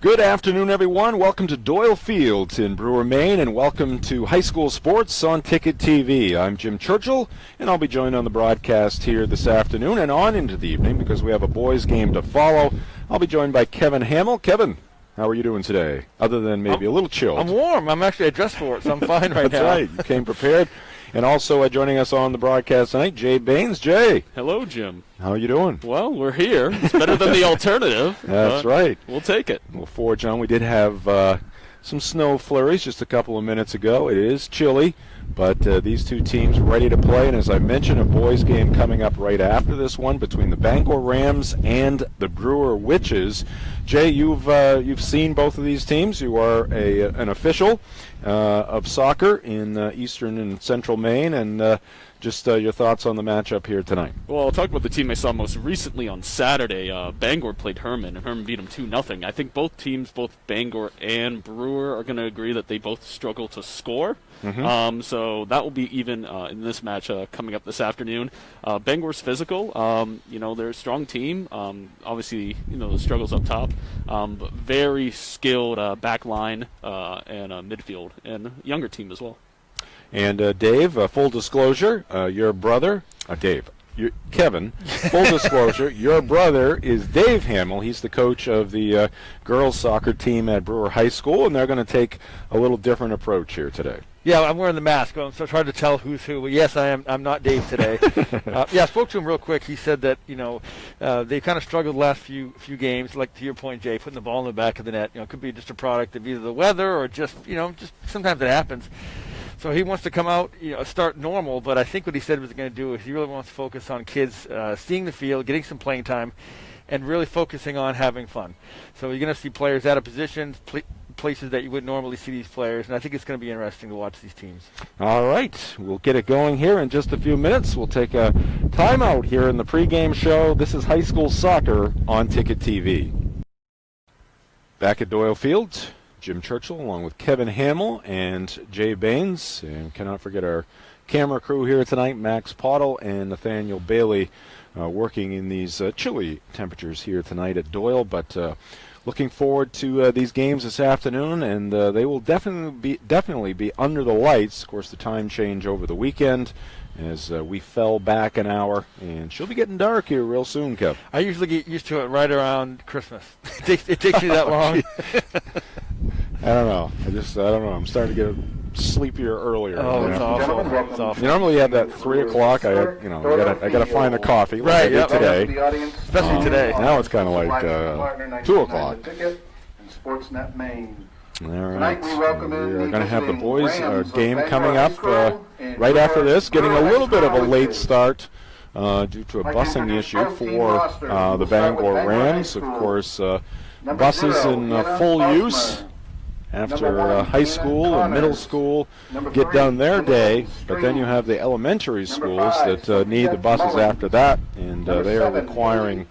Good afternoon, everyone. Welcome to Doyle Field in Brewer, Maine, and welcome to High School Sports on Ticket TV. I'm Jim Churchill, and I'll be joined on the broadcast here this afternoon and on into the evening because we have a boys' game to follow. I'll be joined by Kevin Hamill. Kevin, how are you doing today, other than maybe a little chilled? I'm warm. I'm actually dressed for it, so I'm fine right now. That's right. You came prepared. And also joining us on the broadcast tonight, Jay Baines. Jay. Hello, Jim. How are you doing? Well, we're here. It's better than the alternative. That's right. We'll take it. We'll forge on. We did have some snow flurries just a couple of minutes ago. It is chilly, but these two teams ready to play. And as I mentioned, a boys' game coming up right after this one between the Bangor Rams and the Brewer Witches. Jay, you've seen both of these teams. You are an official of soccer in eastern and central Maine, and just your thoughts on the matchup here tonight. Well, I'll talk about the team I saw most recently on Saturday. Bangor played Herman, and Herman beat them 2-0. I think both teams, both Bangor and Brewer, are going to agree that they both struggle to score. Mm-hmm. So that will be even in this match coming up this afternoon. Bangor's physical. They're a strong team. Obviously, the struggles up top, but very skilled back line and midfield, and younger team as well. And Dave, full disclosure, your brother, Kevin, full disclosure, your brother is Dave Hamill. He's the coach of the girls soccer team at Brewer High School, and they're going to take a little different approach here today. Yeah, I'm wearing the mask, so it's hard to tell who's who. But yes, I am. I'm not Dave today. I spoke to him real quick. He said that they kind of struggled the last few games. Like to your point, Jay, putting the ball in the back of the net. It could be just a product of either the weather or just sometimes it happens. So he wants to come out, start normal, but I think what he said was going to do is he really wants to focus on kids seeing the field, getting some playing time, and really focusing on having fun. So you're going to see players out of positions, places that you wouldn't normally see these players, and I think it's going to be interesting to watch these teams. All right, we'll get it going here in just a few minutes. We'll take a timeout here in the pregame show. This is High School Soccer on Ticket TV. Back at Doyle Field, Jim Churchill along with Kevin Hamill and Jay Baines, and cannot forget our camera crew here tonight, Max Pottle and Nathaniel Bailey, working in these chilly temperatures here tonight at Doyle, but looking forward to these games this afternoon, and they will definitely be under the lights. Of course, the time change over the weekend as we fell back an hour, and she'll be getting dark here real soon, Kev. I usually get used to it right around Christmas. It takes you that long. I don't know. I don't know. I'm starting to get sleepier earlier. Oh, it's awful. It's awful. You normally have that 3 o'clock. I got to find a coffee. Right. Yep. Today, especially today. Now it's kind of like 2 o'clock. Sportsnet Maine. All right. We're going to have the boys' game coming up right after this, getting a little bit of a late start due to a busing issue for the Bangor Rams. Of course, buses in full use after high school and middle school get done their day, but then you have the elementary schools that need the buses after that, and they are requiring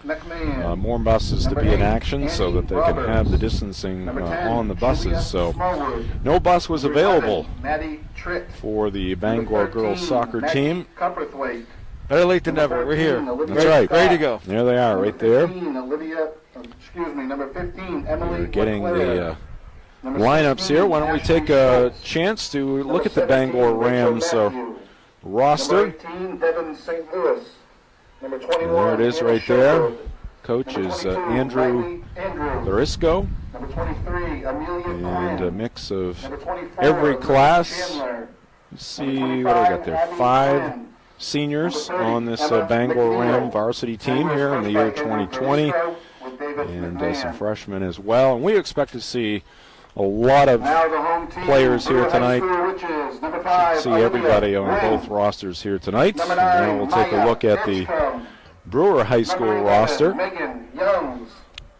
more buses to be in action so that they can have the distancing on the buses. So no bus was available for the Bangor girls soccer team. Better late than never. We're here. That's right. Ready to go. There they are, right there. Number 15, Emily. We're getting the lineups here. Why don't we take a chance to look at the Bangor Rams roster. There it is right there. Coach is Andrew Larisco. And a mix of every class. Let's see what do we got there. 5 seniors on this Bangor Ram varsity team here in the year 2020. And some freshmen as well. And we expect to see a lot of players here tonight. Should see everybody on both rosters here tonight. And then we'll take a look at the Brewer High School roster,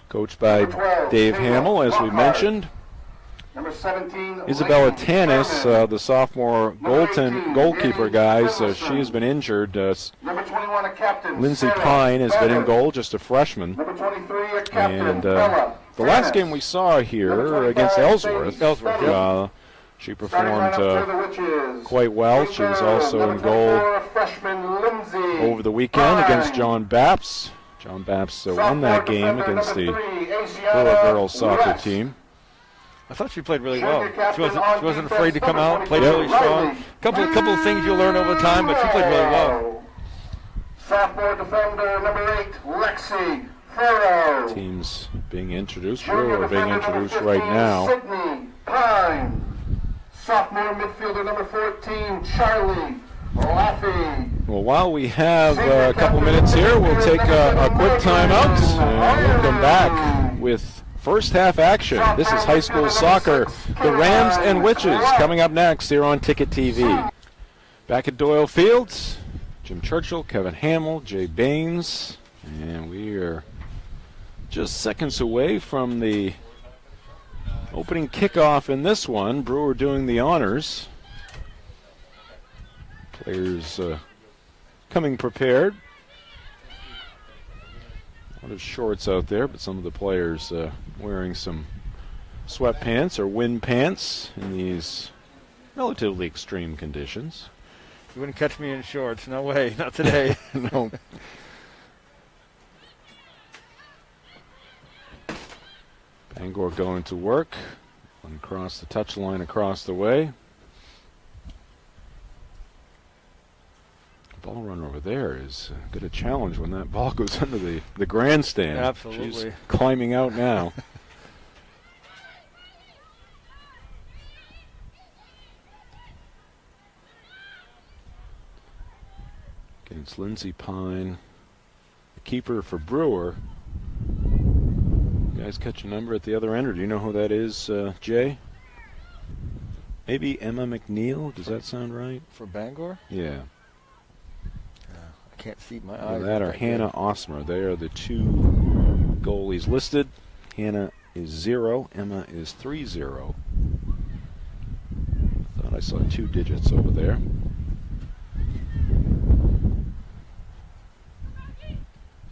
coached by Dave Hamill, as we mentioned. Isabella Tanis, the sophomore goalkeeper, guys, she has been injured. Lindsay Pine has been in goal, just a freshman. And the last game we saw here against Ellsworth, she performed quite well. She was also in goal over the weekend against John Bapps. John Baps won that game against the Brewer girls soccer team. I thought she played really well. She wasn't afraid to come out, played really strong. Couple of things you'll learn over time, but she played really well. Sophomore defender number 8, Lexi Furrow. Teams being introduced. Brewer being introduced right now. Sydney Pine. Sophomore midfielder number 14, Charlie Laffey. Well, while we have a couple minutes here, we'll take a quick timeout, and we'll come back with first half action. This is high school soccer. The Rams and Witches coming up next here on Ticket TV. Back at Doyle Field, Jim Churchill, Kevin Hamill, Jay Baines, and we are just seconds away from the opening kickoff in this one. Brewer doing the honors. Players coming prepared. A lot of shorts out there, but some of the players wearing some sweatpants or wind pants in these relatively extreme conditions. You wouldn't catch me in shorts. No way. Not today. No. Bangor going to work. One across the touch line across the way. Ball run over there is good a challenge when that ball goes under the grandstand. Absolutely. She's climbing out now. Against Lindsay Pine, the keeper for Brewer. You guys catch a number at the other end, or do you know who that is, Jay? Maybe Emma McNeil? Does that sound right? For Bangor? Yeah. I can't see my Well, eyes. that or Hannah Osmer. They are the two goalies listed. Hannah is 0. Emma is 3-0. Thought I saw 2 digits over there.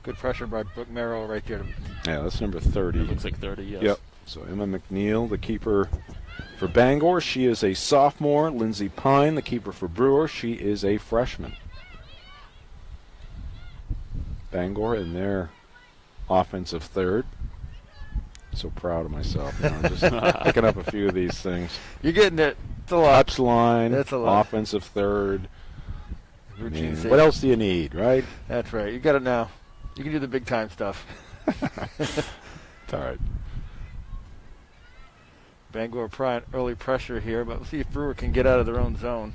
Good pressure by Brooke Merrill right there. Yeah, that's number 30. It looks like 30, yes. Yep. So Emma McNeil, the keeper for Bangor. She is a sophomore. Lindsay Pine, the keeper for Brewer. She is a freshman. Bangor in their offensive third. So proud of myself. You know, just picking up a few of these things. You're getting it. It's a lot. Touch line, That's a lot. offensive third. I Routine mean, save. what else do you need, right? That's right. You got it now. You can do the big time stuff. It's all right. Bangor early pressure here, but we'll see if Brewer can get out of their own zone.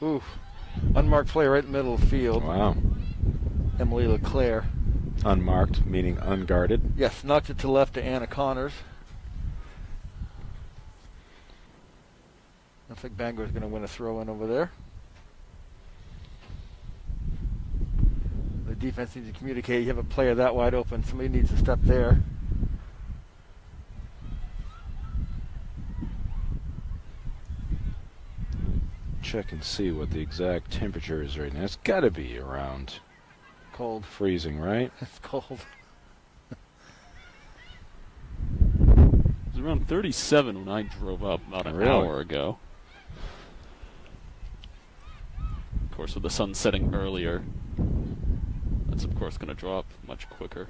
Ooh, unmarked play right in the middle of the field. Wow. Emily LeClaire. Unmarked, meaning unguarded. Yes, knocked it to left to Anna Connors. I think Bangor's going to win a throw-in over there. The defense needs to communicate. You have a player that wide open. Somebody needs to step there. Check and see what the exact temperature is right now. It's got to be around Cold. freezing, right? It's cold. It was around 37 when I drove up about an Really? hour ago. Of course, with the sun setting earlier, that's of course going to drop much quicker.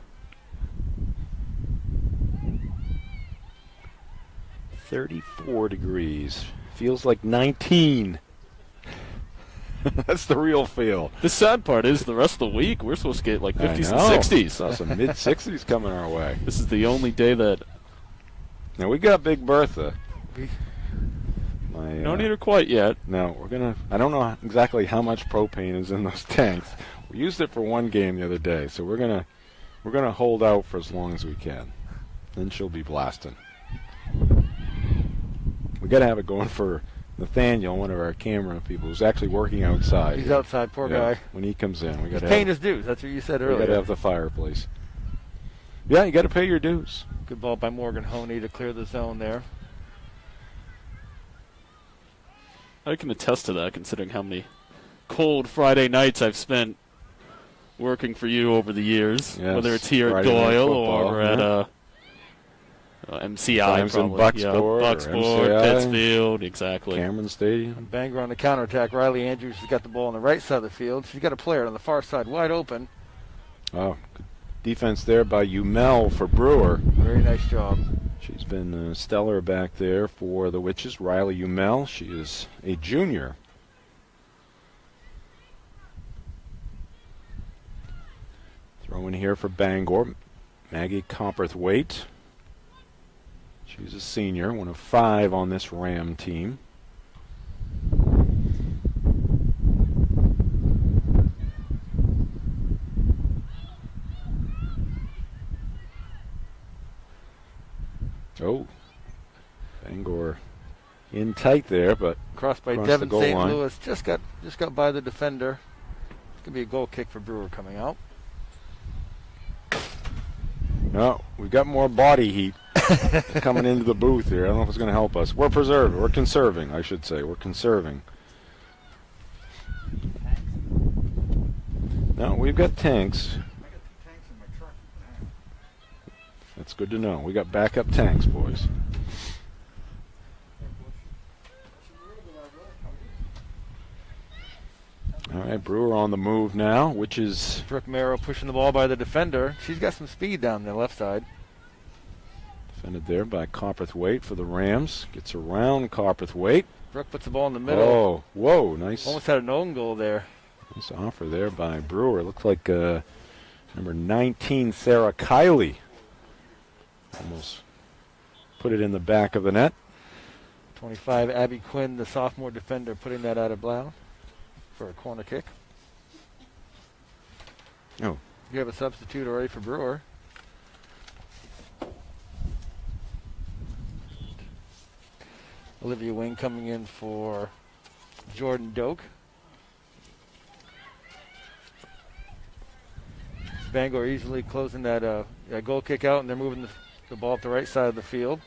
34 degrees. Feels like 19. That's the real feel. The sad part is the rest of the week we're supposed to get like 50s I know. and 60s. Saw some mid-60s coming our way. This is the only day that Now, we got Big Bertha. no need her quite yet. No, we're going to... I don't know exactly how much propane is in those tanks. We used it for one game the other day, so we're gonna hold out for as long as we can. Then she'll be blasting. We got to have it going for Nathaniel, one of our camera people, who's actually working outside. He's outside, poor Yeah, guy. when he comes in, we got He's to paying have, his dues. That's what you said we got to earlier. have the fireplace. Yeah, you got to pay your dues. Good ball by Morgan Honey to clear the zone there. I can attest to that, considering how many cold Friday nights I've spent working for you over the years, Yes, whether it's here at Friday night Doyle football, or at yeah. MCI, Times in probably. Bucksport, or Bucksport, MCI. Pittsfield, exactly. Cameron Stadium. Bangor on the counterattack. Riley Andrews has got the ball on the right side of the field. She's got a player on the far side wide open. Oh, good defense there by Umel for Brewer. Very nice job. She's been stellar back there for the Witches. Riley Umel, she is a junior. Throw in here for Bangor. Maggie Comperthwaite. She's a senior, one of 5 on this Ram team. Oh, Bangor in tight there, but Crossed by across Devin the goal St. line. Louis. Just got by the defender. It's going to be a goal kick for Brewer coming out. No, we've got more body heat coming into the booth here. I don't know if it's going to help us. We're preserving. We're conserving, I should say. We're conserving. No, we've got tanks. That's good to know. We got backup tanks, boys. All right, Brewer on the move now, which is Brooke Merrill pushing the ball by the defender. She's got some speed down the left side. defended there by Comperthwaite for the Rams. Gets around Comperthwaite. Brooke puts the ball in the middle. Oh, whoa, nice. Almost had an own goal there. Nice offer there by Brewer. Looked like number 19, Sarah Kiley. Almost put it in the back of the net. 25, Abby Quinn, the sophomore defender, putting that out of bounds for a corner kick. Oh. You have a substitute already for Brewer. Olivia Wing coming in for Jordan Doak. Bangor easily closing that goal kick out, and they're moving the ball up the right side of the field.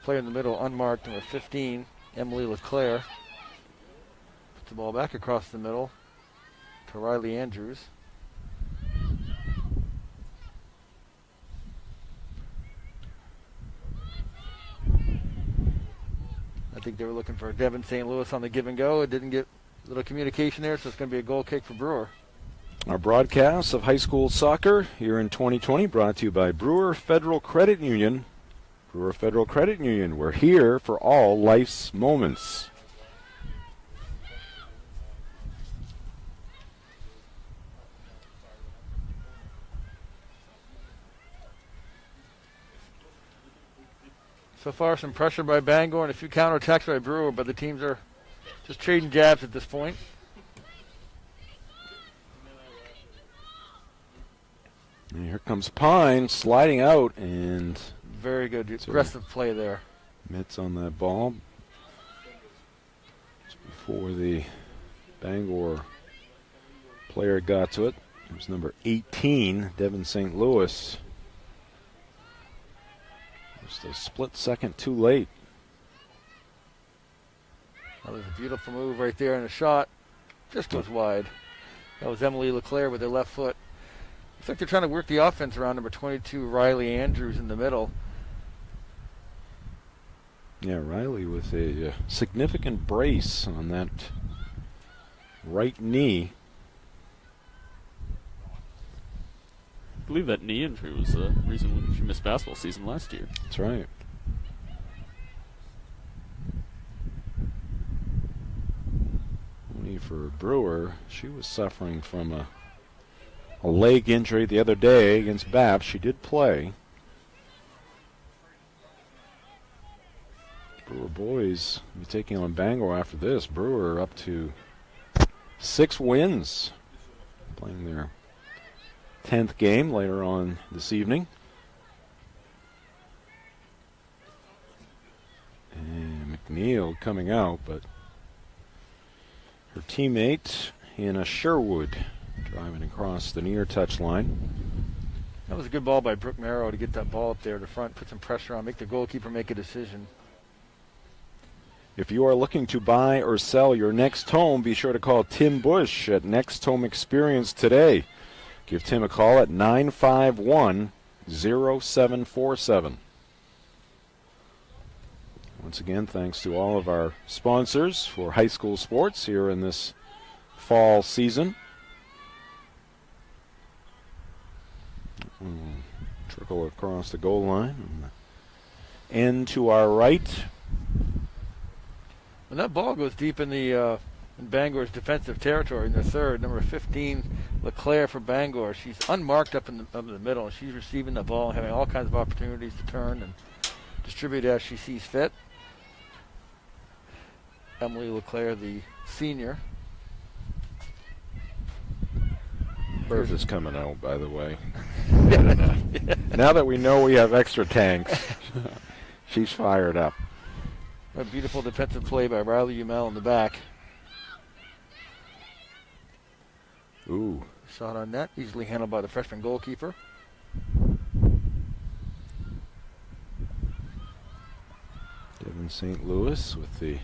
Player in the middle, unmarked, number 15, Emily LeClaire. Puts the ball back across the middle to Riley Andrews. I think they were looking for Devin St. Louis on the give and go. It didn't get a little communication there, so it's going to be a goal kick for Brewer. Our broadcast of high school soccer here in 2020 brought to you by Brewer Federal Credit Union. Brewer Federal Credit Union. We're here for all life's moments. So far, some pressure by Bangor and a few counterattacks by Brewer, but the teams are just trading jabs at this point. And here comes Pine sliding out, and Very good aggressive play there. mitts on that ball. Just before the Bangor player got to it. It was number 18, Devin St. Louis. Just a split second too late. That was a beautiful move right there, and a shot just goes wide. That was Emily LeClaire with her left foot. Looks like they're trying to work the offense around number 22, Riley Andrews, in the middle. Yeah, Riley with a significant brace on that right knee. I believe that knee injury was the reason when she missed basketball season last year. That's right. Only for Brewer, she was suffering from a leg injury the other day against Baps. She did play. Brewer boys will be taking on Bangor after this. Brewer up to 6 wins, playing their 10th game later on this evening. And McNeil coming out, but her teammate Hannah Sherwood driving across the near touchline. That was a good ball by Brooke Merrow to get that ball up there to front, put some pressure on, make the goalkeeper make a decision. If you are looking to buy or sell your next home, be sure to call Tim Bush at Next Home Experience today. Give Tim a call at 951-282-8255. 0747. Once again, thanks to all of our sponsors for high school sports here in this fall season. Trickle across the goal line. End to our right. And that ball goes deep in the in Bangor's defensive territory in the third. Number 15, LeClaire for Bangor. She's unmarked up in the middle, and she's receiving the ball and having all kinds of opportunities to turn and distribute as she sees fit. Emily LeClaire, the senior. Bird is coming out, by the way. Now that we know we have extra tanks, she's fired up. A beautiful defensive play by Riley Umel in the back. Ooh. Shot on net, easily handled by the freshman goalkeeper. Devin St. Louis with the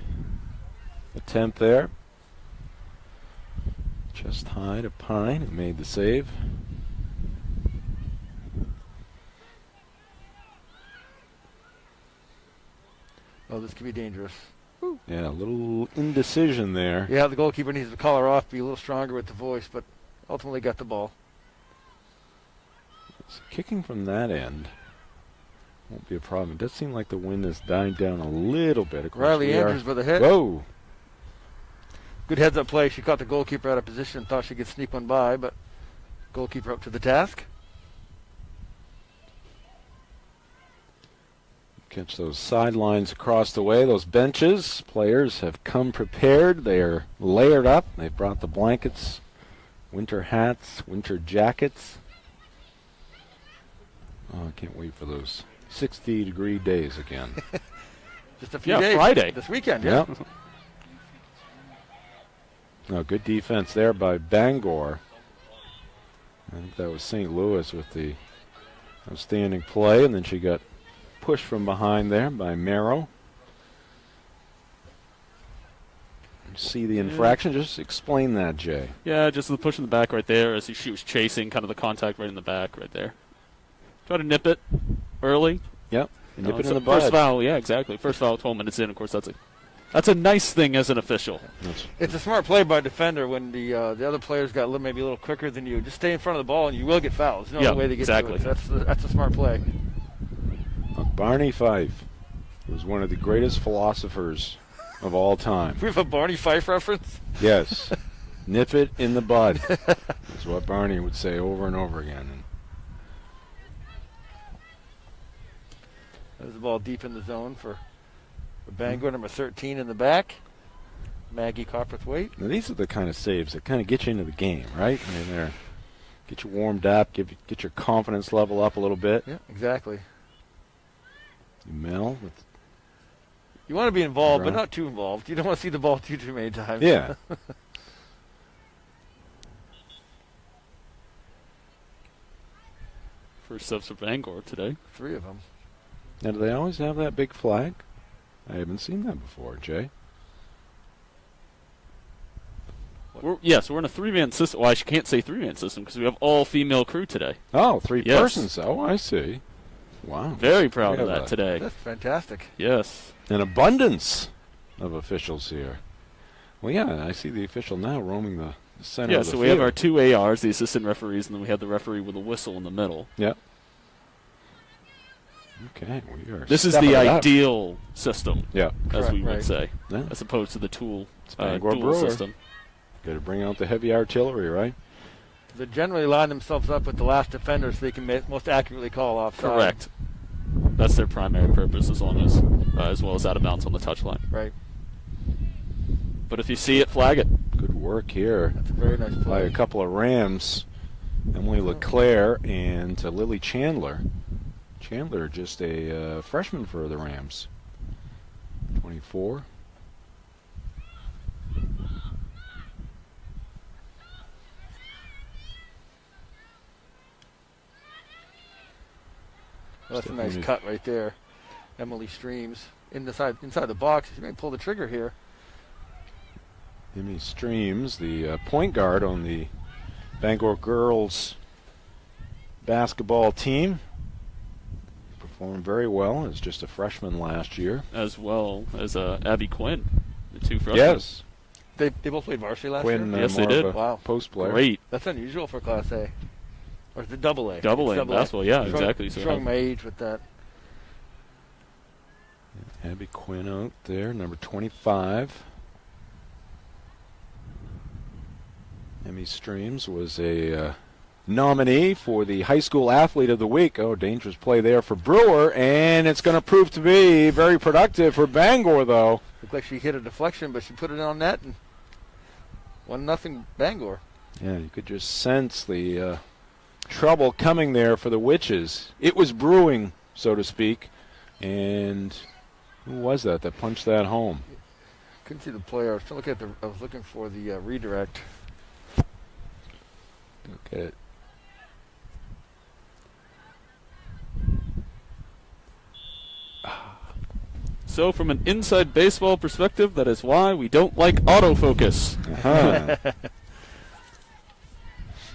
attempt there. Just high to Pine and made the save. Oh, this could be dangerous. Yeah, a little indecision there. Yeah, the goalkeeper needs to call her off, be a little stronger with the voice, but ultimately got the ball. So kicking from that end won't be a problem. It does seem like the wind has died down a little bit. Of course, Riley Andrews with a hit. Whoa. Good heads-up play. She caught the goalkeeper out of position, thought she could sneak one by, but goalkeeper up to the task. Catch those sidelines across the way, those benches. Players have come prepared. They are layered up. They've brought the blankets, winter hats, winter jackets. Oh, I can't wait for those 60-degree days again. Just a few days. Friday. This weekend, yeah. Oh, good defense there by Bangor. I think that was St. Louis with the outstanding play, and then she got pushed from behind there by Merrow. See the infraction? Just explain that, Jay. Yeah, just the push in the back right there as she was chasing, kind of the contact right in the back right there. Try to nip it early. Yep. Nip it in the first bud. foul, yeah, exactly. First foul 12 minutes in. Of course, that's a nice thing as an official. It's a smart play by a defender when the other players got maybe a little quicker than you. Just stay in front of the ball and you will get fouls. There's no other way to get exactly. to it. That's a smart play. Barney Fife was one of the greatest philosophers of all time. We have a Barney Fife reference? Yes. Nip it in the bud. That's what Barney would say over and over again. There's the ball deep in the zone for Bangor, number 13 in the back. Maggie Copperthwaite. Now these are the kind of saves that kind of get you into the game, right? I mean, they're get you warmed up, get your confidence level up a little bit. Yeah, exactly. Mel with you want to be involved, but not too involved. You don't want to see the ball too many times. Yeah. First subs for Bangor today. 3 of them. Now, do they always have that big flag? I haven't seen that before, Jay. We're in a 3-man system. Well, I can't say 3-man system because we have all-female crew today. Oh, 3 persons. Oh, I see. Wow. Very proud of that today. That's fantastic. Yes. An abundance of officials here. Well, yeah, I see the official now roaming the center of the so field. we have our 2 ARs, the assistant referees, and then we have the referee with a whistle in the middle. Yep. Okay, we are. This is the ideal system, yeah, as we would right. say, yeah. as opposed to the dual Brewer system. Got to bring out the heavy artillery, right? They generally line themselves up with the last defender so they can most accurately call offside. Correct. That's their primary purpose, as well as out of bounds on the touchline. Right. But if you see it, flag it. Good work here. That's a very nice play. By a couple of Rams, Emily LeClaire and Lily Chandler. Chandler, just a freshman for the Rams. 24. Well, that's a nice cut right there. Emily Streams inside the box. She may pull the trigger here. Emily Streams, the point guard on the Bangor girls basketball team. performed very well as just a freshman last year. As well as Abby Quinn, the two freshmen. Yes. They both played varsity last Quinn, year? Yes, more they did. of a Wow. post player. Great. That's unusual for Class A. Or is it double A? Double A It's in basketball, yeah, Showing- exactly. So showing my age with that. Abby Quinn out there, number 25. Emmy Streams was a nominee for the High School Athlete of the Week. Oh, dangerous play there for Brewer, and it's going to prove to be very productive for Bangor, though. Looked like she hit a deflection, but she put it on net, and 1-0 Bangor. Yeah, you could just sense the trouble coming there for the Witches. It was brewing, so to speak, and who was that punched that home? Couldn't see the player. I was looking for the redirect. Look at it. So from an inside baseball perspective, that is why we don't like autofocus. Uh-huh.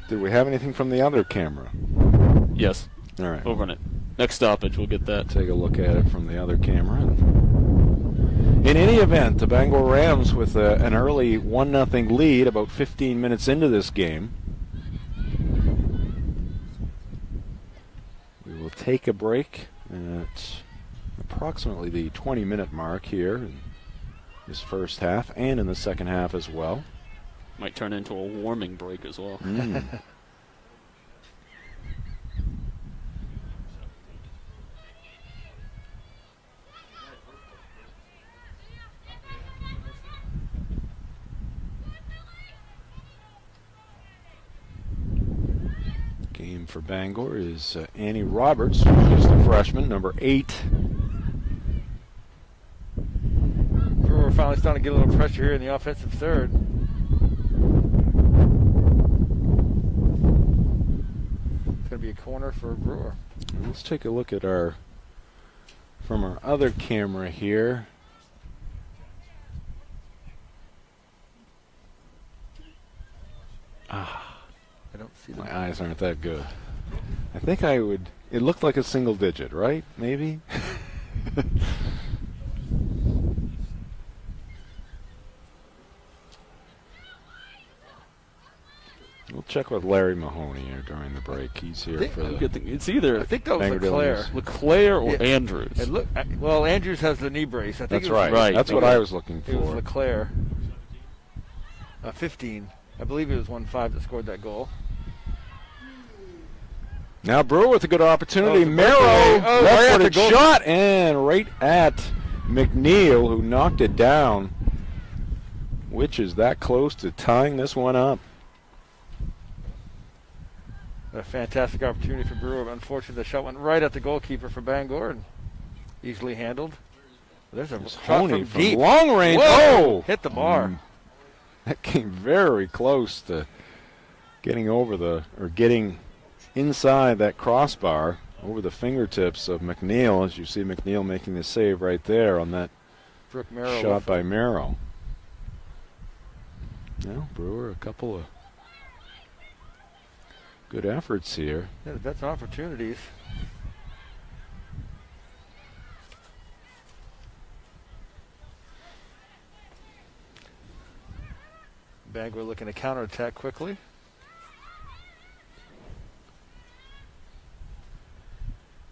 Did we have anything from the other camera? Yes, All right. over on it. Next stoppage, we'll get that. Take a look at it from the other camera. In any event, the Bangor Rams with an early 1-0 lead about 15 minutes into this game. We will take a break at approximately the 20-minute mark here in this first half and in the second half as well. Might turn into a warming break as well. Game for Bangor is Annie Roberts, who's just a freshman, number 8. Brewer finally starting to get a little pressure here in the offensive third. It's going to be a corner for Brewer. Let's take a look at from our other camera here. I don't see the My eyes aren't that good. I think it looked like a single digit, right? Maybe? We'll check with Larry Mahoney here during the break. He's here for the... It's either I think that was Bangor Leclaire. Dillers. Leclaire or Yeah. Andrews. Well, Andrews has the knee brace. I think That's it was, right. Right. That's what I was looking It was for. Leclaire. 15. I believe it was 1-5 that scored that goal. Now Brewer with a good opportunity. Oh, the Merrow, breakaway. Oh, right at the left-footed goal. shot, and right at McNeil, who knocked it down, which is that close to tying this one up. A fantastic opportunity for Brewer, but unfortunately the shot went right at the goalkeeper for Bangor and easily handled. There's a shot Honey from deep. long range. Whoa! Oh! Hit the bar. That came very close to getting inside that crossbar over the fingertips of McNeil, as you see McNeil making the save right there on that Brooke Merrill shot with by it. Merrow. Now Brewer, a couple of good efforts here. Yeah, that's opportunities. Bangor looking to counterattack quickly.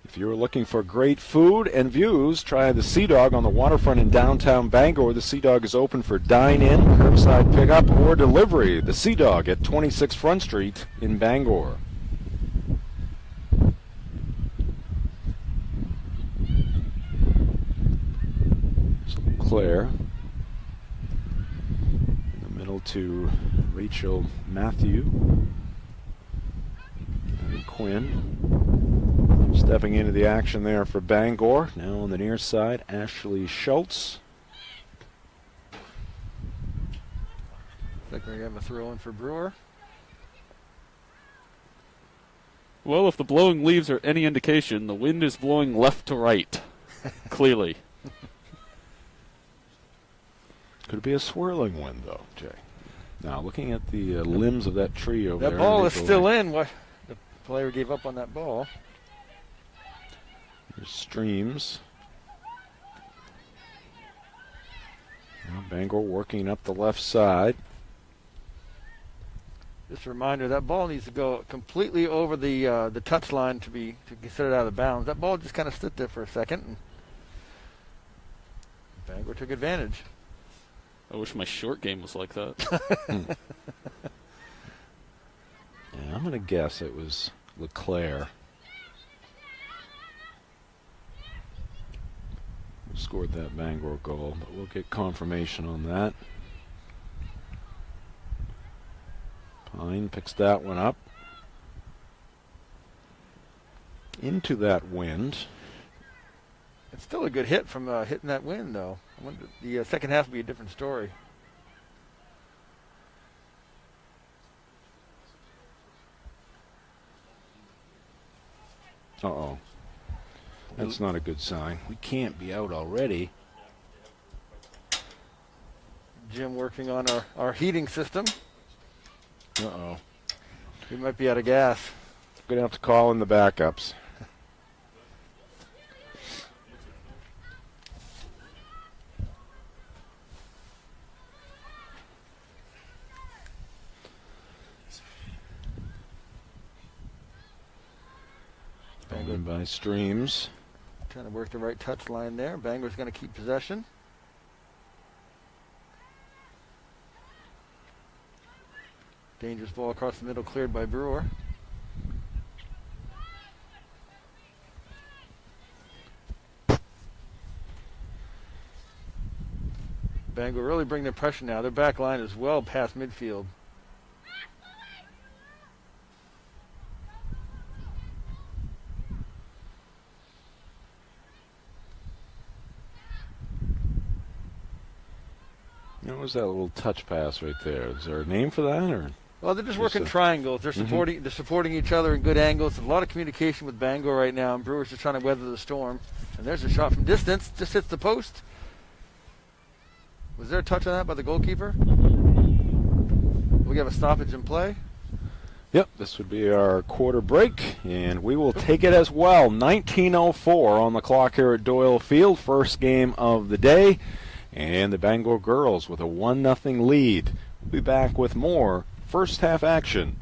If you're looking for great food and views, try the Sea Dog on the waterfront in downtown Bangor. The Sea Dog is open for dine-in, curbside pickup, or delivery. The Sea Dog at 26 Front Street in Bangor. So Claire in the middle to Rachel Matthew. And Quinn stepping into the action there for Bangor. Now on the near side, Ashley Schultz. Looks like we're going to have a throw in for Brewer. Well, if the blowing leaves are any indication, the wind is blowing left to right. Clearly. Could be a swirling wind, though, Jay. Now, looking at the limbs of that tree over there. That ball is still in. What the player gave up on that ball. There's Streams. Now Bangor working up the left side. Just a reminder, that ball needs to go completely over the touch line to be considered out of bounds. That ball just kind of stood there for a second, and Bangor took advantage. I wish my short game was like that. Yeah, I'm going to guess it was LeClaire who scored that Bangor goal, but we'll get confirmation on that. Pine picks that one up. Into that wind. It's still a good hit from hitting that wind, though. I wonder, the second half will be a different story. Uh-oh. That's not a good sign. We can't be out already. Jim working on our heating system. Uh-oh. We might be out of gas. Going to have to call in the backups. Bangor by Streams. Trying to work the right touch line there. Bangor's going to keep possession. Dangerous ball across the middle, cleared by Brewer. Bangor really bring the pressure now. Their back line is well past midfield. What was that little touch pass right there? Is there a name for that, or? Well, they're just working triangles. They're supporting. They're supporting each other in good angles. There's a lot of communication with Bangor right now, and Brewer's just trying to weather the storm. And there's a shot from distance. Just hits the post. Was there a touch on that by the goalkeeper? We have a stoppage in play. Yep, this would be our quarter break, and we will take it as well. 19:04 on the clock here at Doyle Field. First game of the day, and the Bangor girls with a 1-0 lead. We'll be back with more first half action.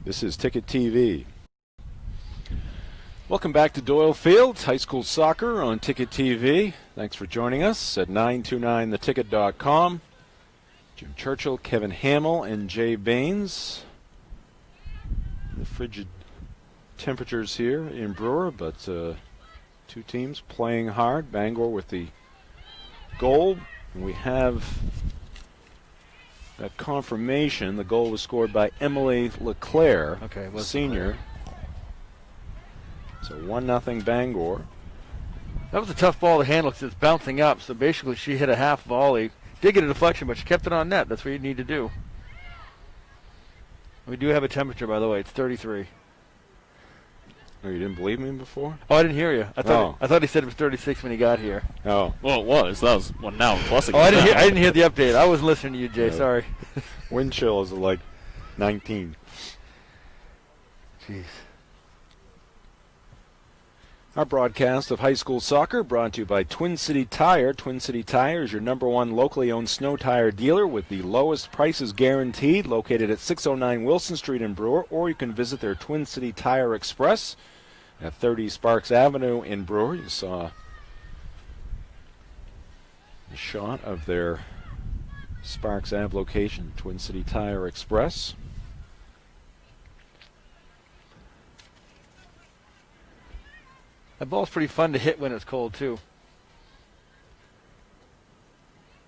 This is Ticket TV. Welcome back to Doyle Field, high school soccer on Ticket TV. Thanks for joining us at 929theticket.com. Jim Churchill, Kevin Hamill, and Jay Baines. The frigid temperatures here in Brewer, but two teams playing hard. Bangor with the goal. And we have that confirmation. The goal was scored by Emily LeClaire, senior. So 1-0 Bangor. That was a tough ball to handle because it's bouncing up. So basically she hit a half volley. Did get a deflection, but she kept it on net. That's what you need to do. We do have a temperature, by the way. It's 33. Oh, you didn't believe me before? Oh, I didn't hear you. I thought he said it was 36 when he got here. Oh. Well, it was. That was one now plus again. Oh, I didn't hear the update. I wasn't listening to you, Jay. Sorry. Wind chill is like 19. Jeez. Our broadcast of high school soccer brought to you by Twin City Tire. Twin City Tire is your #1 locally owned snow tire dealer with the lowest prices guaranteed, located at 609 Wilson Street in Brewer, or you can visit their Twin City Tire Express at 30 Sparks Avenue in Brewer. You saw a shot of their Sparks Ave location, Twin City Tire Express. That ball's pretty fun to hit when it's cold, too.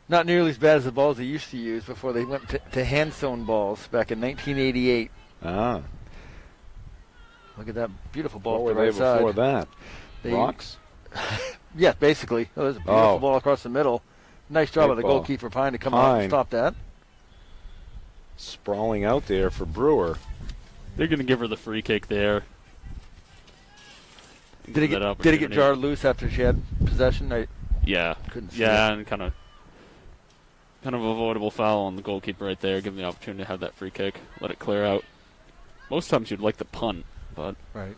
Not nearly as bad as the balls they used to use before they went to hand-sewn balls back in 1988. Ah. Look at that beautiful ball. What were they before that? Rocks? Yeah, basically. Oh, there's a beautiful ball across the middle. Nice job of the goalkeeper Pine to come out and stop that. Sprawling out there for Brewer. They're going to give her the free kick there. Did it get jarred loose after she had possession? Yeah. Couldn't see and kind of avoidable foul on the goalkeeper right there. Give him the opportunity to have that free kick. Let it clear out. Most times you'd like the punt, but right.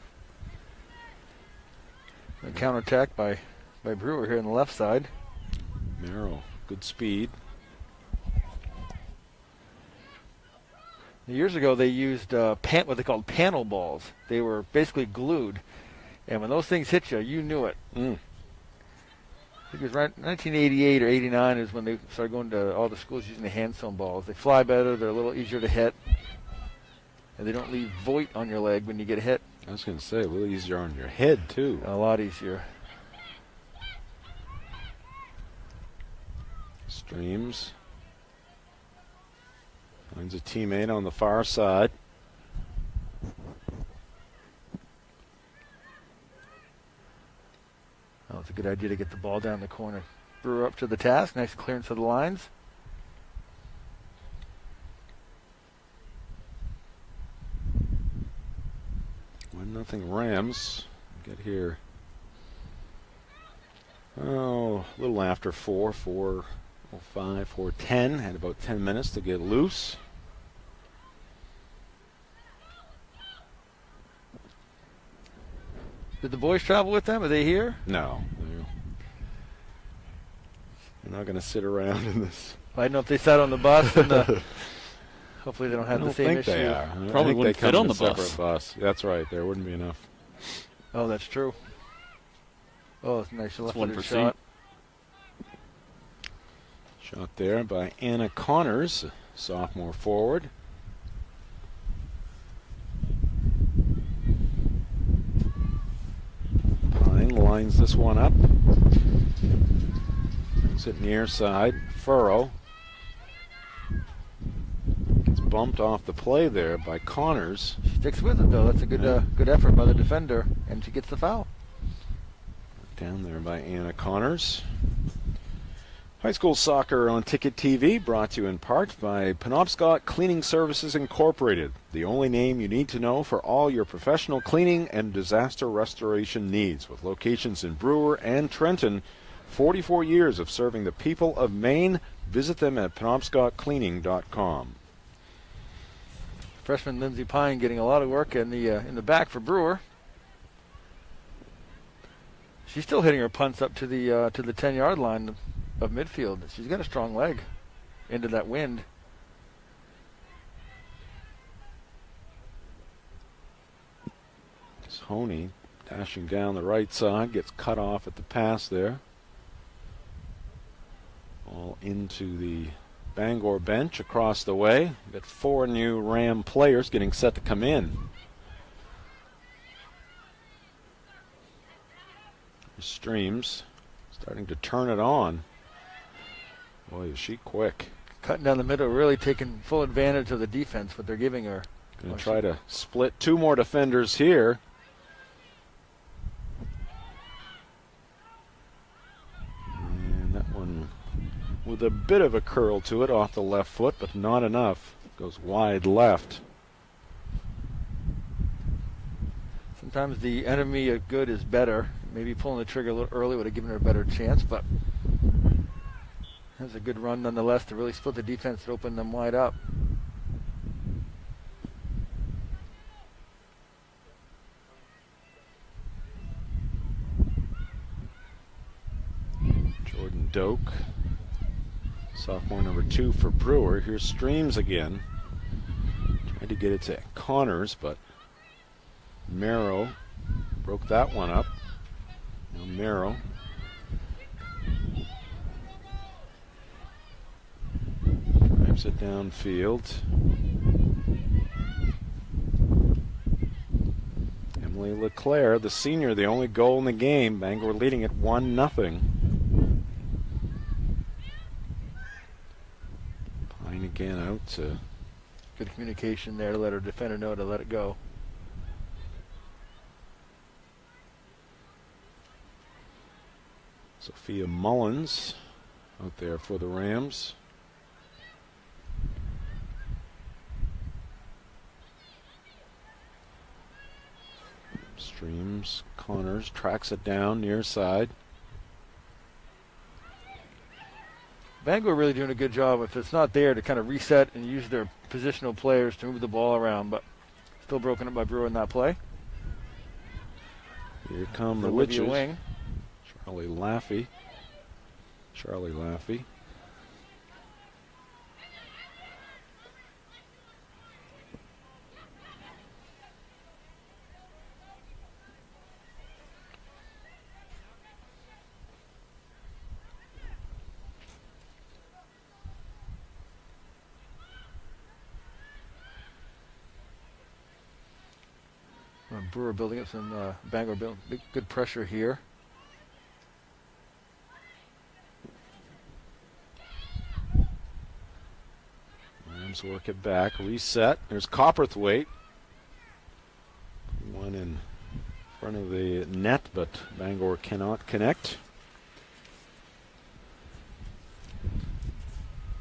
A counterattack by Brewer here on the left side. Merrill, good speed. Years ago, they used what they called panel balls. They were basically glued, and when those things hit you, you knew it. I think it was right 1988 or 89 is when they started going to all the schools using the hand sewn balls. They fly better, they're a little easier to hit, and they don't leave void on your leg when you get hit. I was going to say, a little easier on your head, too. A lot easier. Streams. Finds a teammate on the far side. Oh, it's a good idea to get the ball down the corner. Brewer up to the task. Nice clearance of the lines. Nothing Rams. Get here. Oh, a little after 4:05, 4:10. Had about 10 minutes to get loose. Did the boys travel with them? Are they here? No. They're not going to sit around in this. I don't know if they sat on the bus. And hopefully they don't have the same issue. I don't think they are. Probably I think wouldn't they come fit on in the a bus. separate bus. That's right. There wouldn't be enough. Oh, that's true. Oh, it's a nice left-footed 1%. shot. Shot there by Anna Connors, sophomore forward. Pine lines this one up. Brings it near side. Furrow. Gets bumped off the play there by Connors. She sticks with it, though. That's a good effort by the defender, and she gets the foul. Down there by Anna Connors. High school soccer on Ticket TV, brought to you in part by Penobscot Cleaning Services Incorporated, the only name you need to know for all your professional cleaning and disaster restoration needs, with locations in Brewer and Trenton. 44 years of serving the people of Maine. Visit them at penobscotcleaning.com. Freshman Lindsey Pine getting a lot of work in the back for Brewer. She's still hitting her punts up to the 10-yard line of midfield. She's got a strong leg into that wind. Honey dashing down the right side, gets cut off at the pass there. All into the Bangor bench across the way. We've got 4 new Ram players getting set to come in. Streams starting to turn it on. Boy, is she quick. Cutting down the middle, really taking full advantage of the defense, what they're giving her. Going to try to split 2 more defenders here. And that one with a bit of a curl to it off the left foot, but not enough. Goes wide left. Sometimes the enemy of good is better. Maybe pulling the trigger a little early would have given her a better chance, but that's a good run nonetheless to really split the defense and open them wide up. Jordan Doak, sophomore number 2 for Brewer. Here's Streams again. Tried to get it to Connors, but Merrill broke that one up. Now Merrill. Drives it downfield. Emily LeClaire, the senior, the only goal in the game. Bangor leading it 1-0. Pine again out to... Good communication there to let her defender know to let it go. Sophia Mullins out there for the Rams. Streams, Connors tracks it down near side. Bangor really doing a good job if it's not there to kind of reset and use their positional players to move the ball around, but still broken up by Brewer in that play. Here come the Olivia Witches. Wing. Charlie Laffey. Charlie Laffey. Brewer building up some Bangor building good pressure here. Rams work it back. Reset. There's Copperthwaite. One in front of the net, but Bangor cannot connect.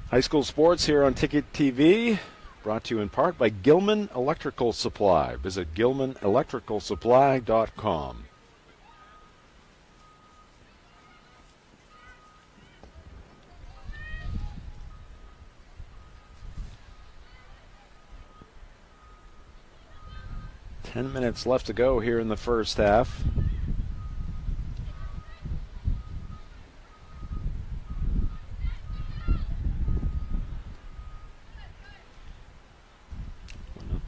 High school sports here on Ticket TV. Brought to you in part by Gilman Electrical Supply. Visit GilmanElectricalSupply.com. Ten minutes left to go here in the first half.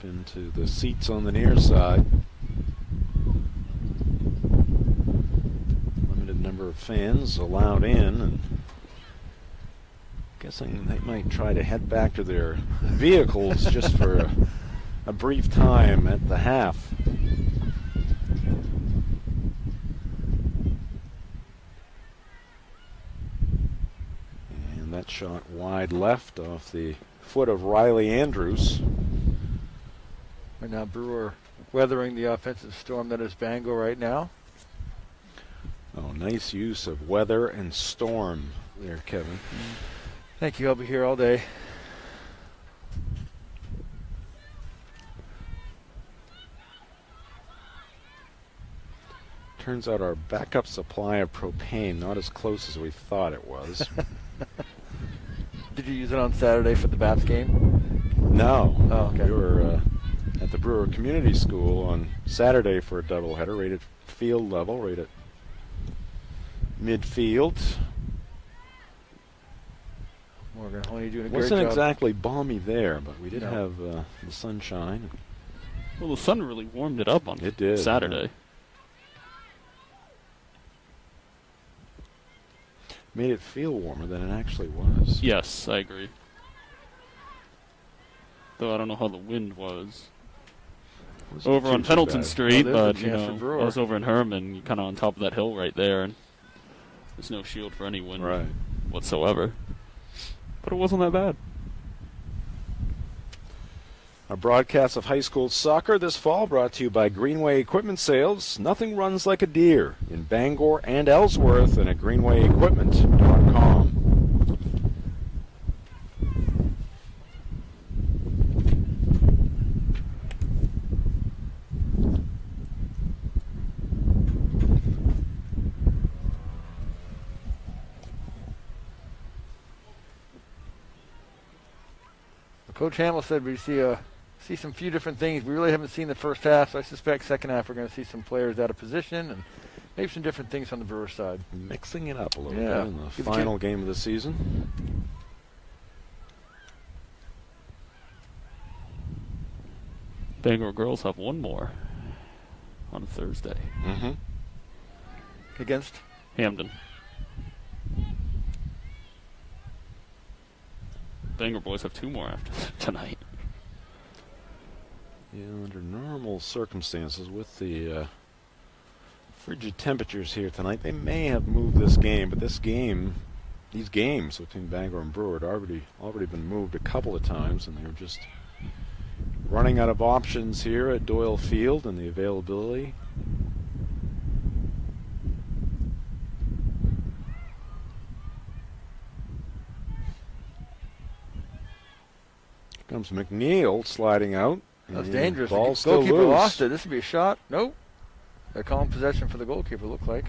Into the seats on the near side. Limited number of fans allowed in, and guessing they might try to head back to their vehicles just for a brief time at the half. And that shot wide left off the foot of Riley Andrews. Right now, Brewer weathering the offensive storm that is Bangor right now. Oh, nice use of weather and storm there, Kevin. Thank you. I'll be here all day. Turns out our backup supply of propane not as close as we thought it was. Did you use it on Saturday for the Bats game? No. Oh, okay. We were at the Brewer Community School on Saturday for a doubleheader, right at field level, right at midfield. Morgan Honey doing a great Wasn't job. exactly balmy there, but we did No. have the sunshine. Well, the sun really warmed it up on It did, Saturday. Made it feel warmer than it actually was. Yes, I agree. Though I don't know how the wind was. Wasn't Over on too Pendleton bad. Street, Well, there's a but you chance for know, Brewer. I was over in Herman, kind of on top of that hill right there, and there's no shield for any wind Right. whatsoever. But it wasn't that bad. Our broadcast of high school soccer this fall brought to you by Greenway Equipment Sales. Nothing runs like a deer in Bangor and Ellsworth, and at greenwayequipment.com. Coach Hamill said we see some few different things. We really haven't seen the first half, so I suspect second half we're going to see some players out of position and maybe some different things on the Brewer side. Mixing it up a little Yeah. bit in the Give the final game of the season. Bangor girls have one more on Thursday. Mm-hmm. Against? Hamden. Bangor boys have two more after tonight. Yeah, under normal circumstances, with the frigid temperatures here tonight, they may have moved this game, but these games between Bangor and Brewer had already been moved a couple of times, and they were just running out of options here at Doyle Field and the availability. Here comes McNeil sliding out. That's and dangerous. Ball The still goalkeeper loose. lost it. This would be a shot. Nope. They're calling possession for the goalkeeper, look like.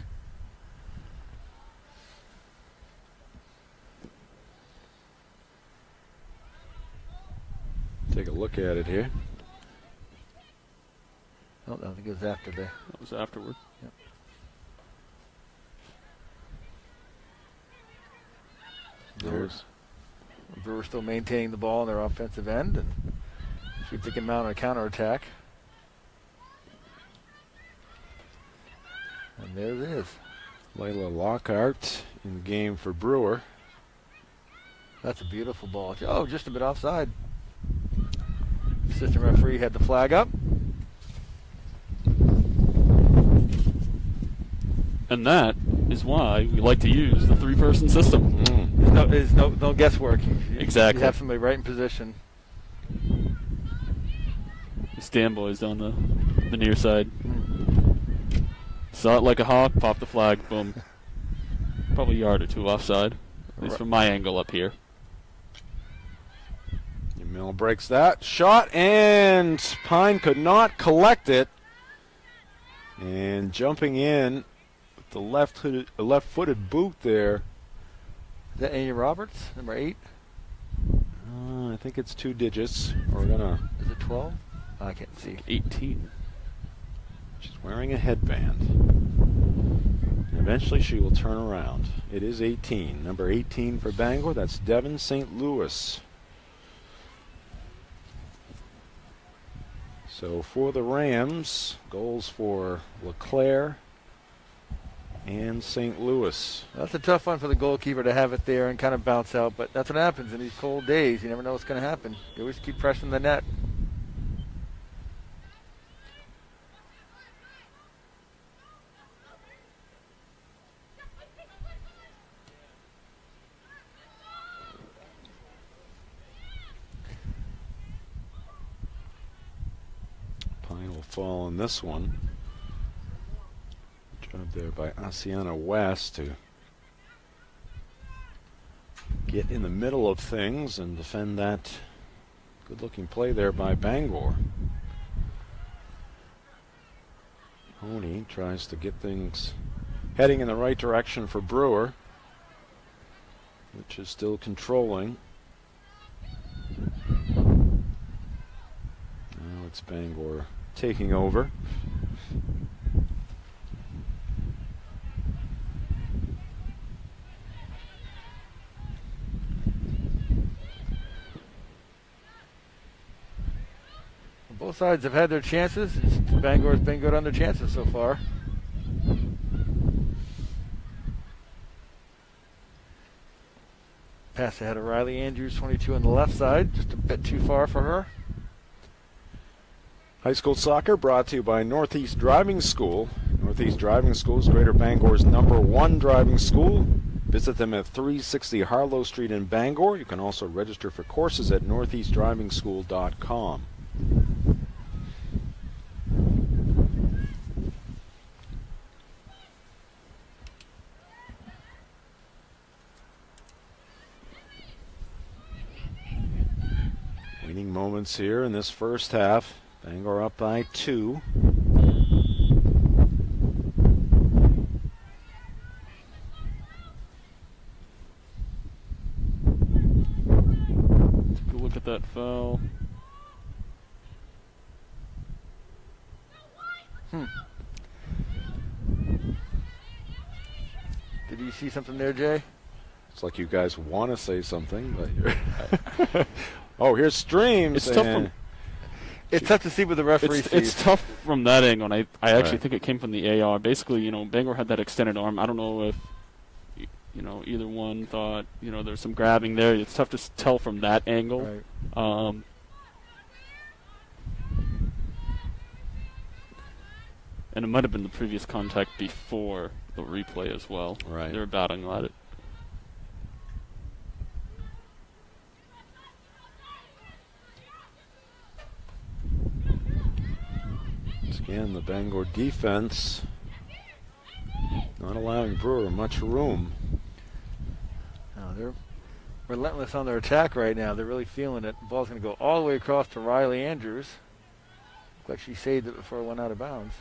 Take a look at it here. Oh, I think it was after they. That was afterward. Yep. Brewers still maintaining the ball in their offensive end and see if they can mount a counterattack. And there it is. Layla Lockhart in the game for Brewer. That's a beautiful ball. Oh, just a bit offside. Assistant referee had the flag up. And that is why we like to use the three-person system. There's no guesswork. Exactly. You have somebody right in position. Stan boys down the near side. Saw it like a hawk, pop the flag, boom. Probably a yard or two offside, at least from my angle up here. Mill breaks that shot, and Pine could not collect it. And jumping in with the left-footed boot there. Is that Amy Roberts, number 8? I think it's 2 digits. We're gonna. Is it 12? I can't see. 18. She's wearing a headband. And eventually she will turn around. It is 18. Number 18 for Bangor. That's Devin St. Louis. So for the Rams, goals for LeClaire and St. Louis. That's a tough one for the goalkeeper to have it there and kind of bounce out, but that's what happens in these cold days. You never know what's going to happen. You always keep pressing the net. Pine will fall on this one. Job there by Asiana West to get in the middle of things and defend that good-looking play there by Bangor. Honey tries to get things heading in the right direction for Brewer, which is still controlling. Now it's Bangor taking over. Both sides have had their chances. Bangor's been good on their chances so far. Pass ahead of Riley Andrews, 22 on the left side, just a bit too far for her. High school soccer brought to you by Northeast Driving School. Northeast Driving School is Greater Bangor's #1 driving school. Visit them at 360 Harlow Street in Bangor. You can also register for courses at northeastdrivingschool.com. Winning moments here in this first half. Bangor up by 2. Take a look at that foul. Did you see something there, Jay? It's like you guys want to say something, but you're oh, here's Streams. It's tough. It's tough to see with the referee sees. It's tough from that angle, and I actually Right. think it came from the AR. Basically, Bangor had that extended arm. I don't know if, either one thought, there's some grabbing there. It's tough to tell from that angle. Right. And it might have been the previous contact before the replay as well. Right. They were batting at it. Again, the Bangor defense not allowing Brewer much room. No, they're relentless on their attack right now. They're really feeling it. The ball's going to go all the way across to Riley Andrews. Looks like she saved it before it went out of bounds.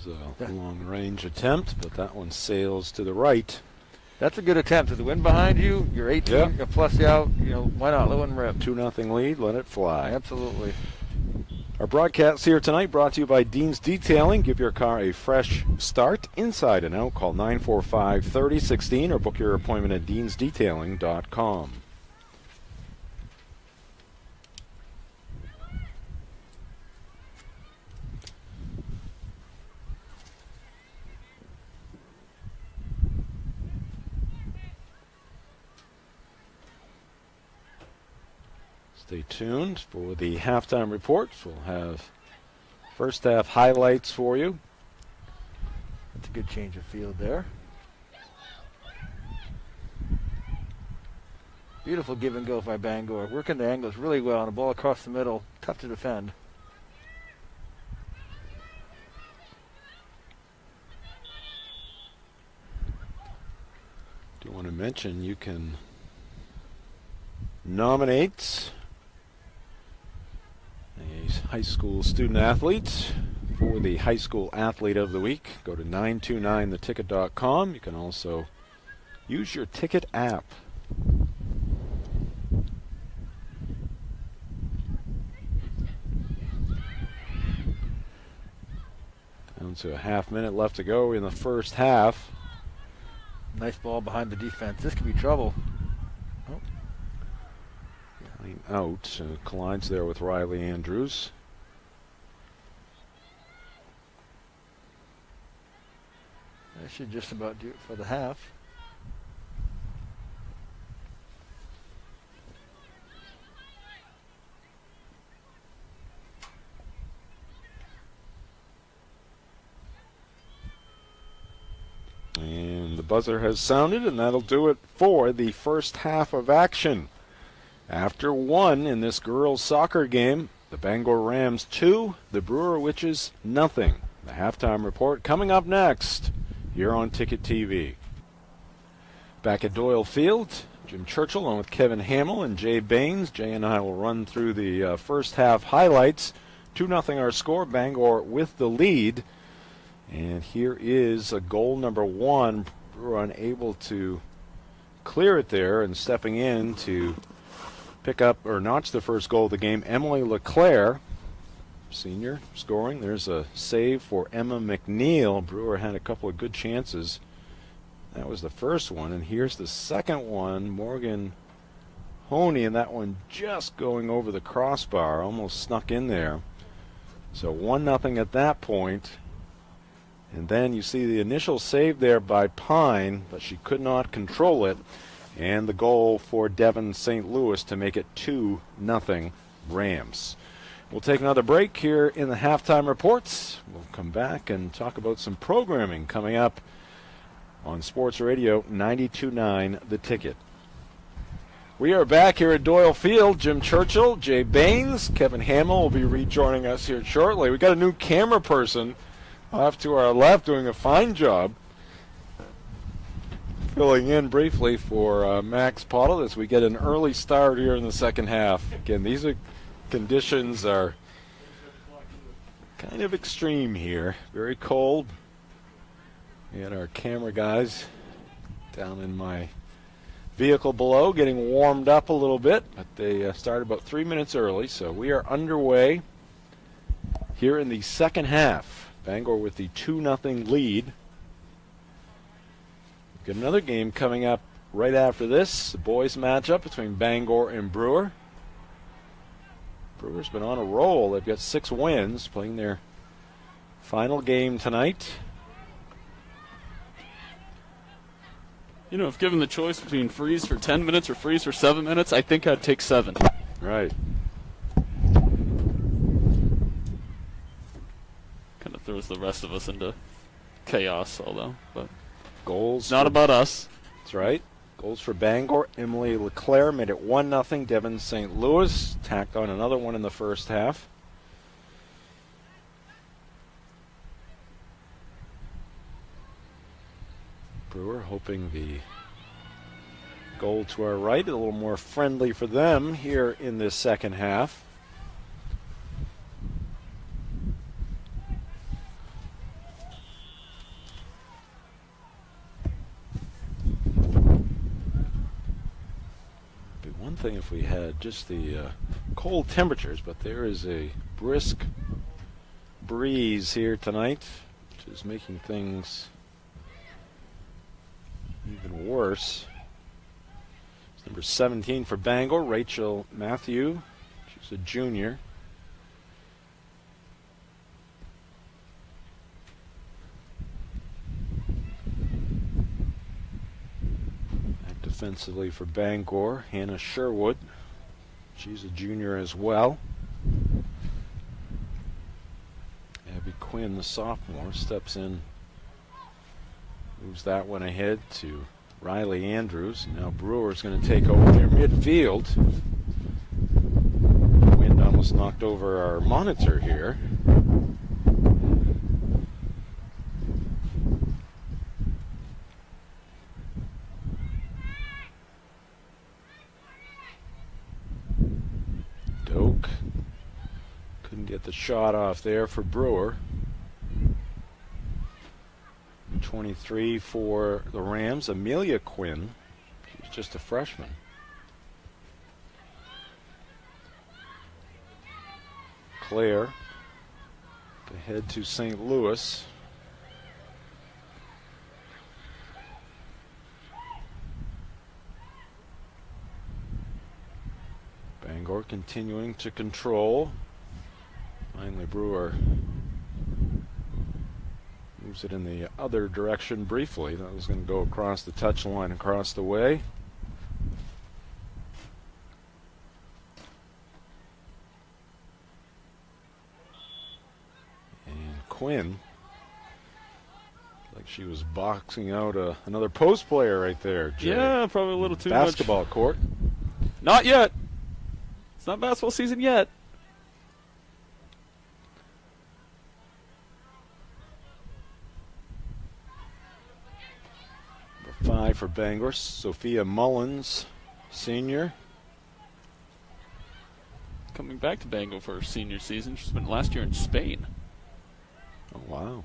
was a long-range attempt, but that one sails to the right. That's a good attempt. With the wind behind you, you're 18 plus you out. Why not? Let one rip. 2-0 lead. Let it fly. Absolutely. Our broadcast here tonight brought to you by Dean's Detailing. Give your car a fresh start inside and out. Call 945-3016 or book your appointment at deansdetailing.com. Stay tuned for the halftime reports. We'll have first half highlights for you. That's a good change of field there. Beautiful give and go by Bangor. Working the angles really well on a ball across the middle. Tough to defend. Do want to mention you can nominate a high school student athlete for the High School Athlete of the Week. Go to 929theticket.com. You can also use your ticket app. Down to a half minute left to go in the first half. Nice ball behind the defense. This could be trouble. Out, collides there with Riley Andrews. That should just about do it for the half. And the buzzer has sounded, and that'll do it for the first half of action. After one in this girls' soccer game, the Bangor Rams 2, the Brewer Witches nothing. The halftime report coming up next here on Ticket TV. Back at Doyle Field, Jim Churchill along with Kevin Hamill and Jay Baines. Jay and I will run through the first half highlights. 2-0 our score, Bangor with the lead. And here is a goal number one. Brewer unable to clear it there, and stepping in to pick up or notch the first goal of the game, Emily LeClaire, senior, scoring. There's a save for Emma McNeil. Brewer had a couple of good chances. That was the first one, and here's the second one. Morgan Honey, and that one just going over the crossbar, almost snuck in there. So 1-0 at that point. And then you see the initial save there by Pine, but she could not control it. And the goal for Devon St. Louis to make it 2-0 Rams. We'll take another break here in the halftime reports. We'll come back and talk about some programming coming up on Sports Radio 92.9 The Ticket. We are back here at Doyle Field. Jim Churchill, Jay Baines, Kevin Hamill will be rejoining us here shortly. We got a new camera person off to our left doing a fine job. Filling in briefly for Max Pottle as we get an early start here in the second half. Again, these conditions are kind of extreme here. Very cold. We had our camera guys down in my vehicle below getting warmed up a little bit, but they started about 3 minutes early, so we are underway here in the second half. Bangor with the 2-0 lead. Got another game coming up right after this, the boys matchup between Bangor and Brewer. Brewer's been on a roll. They've got 6 wins, playing their final game tonight. If given the choice between freeze for 10 minutes or freeze for 7 minutes, I think I'd take 7. Right. Kind of throws the rest of us into chaos, although, but Goals. it's not about us. That's right. Goals for Bangor. Emily LeClaire made it 1-0. Devon St. Louis tacked on another one in the first half. Brewer hoping the goal to our right, a little more friendly for them here in this second half. thing if we had just the cold temperatures, but there is a brisk breeze here tonight, which is making things even worse. It's number 17 for Bangor, Rachel Matthew. She's a junior. Defensively for Bangor, Hannah Sherwood. She's a junior as well. Abby Quinn, the sophomore, steps in, moves that one ahead to Riley Andrews. Now Brewer's going to take over their midfield. Wind almost knocked over our monitor here. Couldn't get the shot off there for Brewer. 23 for the Rams, Amelia Quinn. She's just a freshman. Claire to head to St. Louis. Bangor continuing to control. Finally, Brewer moves it in the other direction briefly. That was going to go across the touchline, across the way. And Quinn, like she was boxing out another post player right there. Jay. Yeah, probably a little too much. Basketball court. Not yet. It's not basketball season yet. Number 5 for Bangor, Sophia Mullins, senior. Coming back to Bangor for her senior season. She spent last year in Spain. Oh, wow.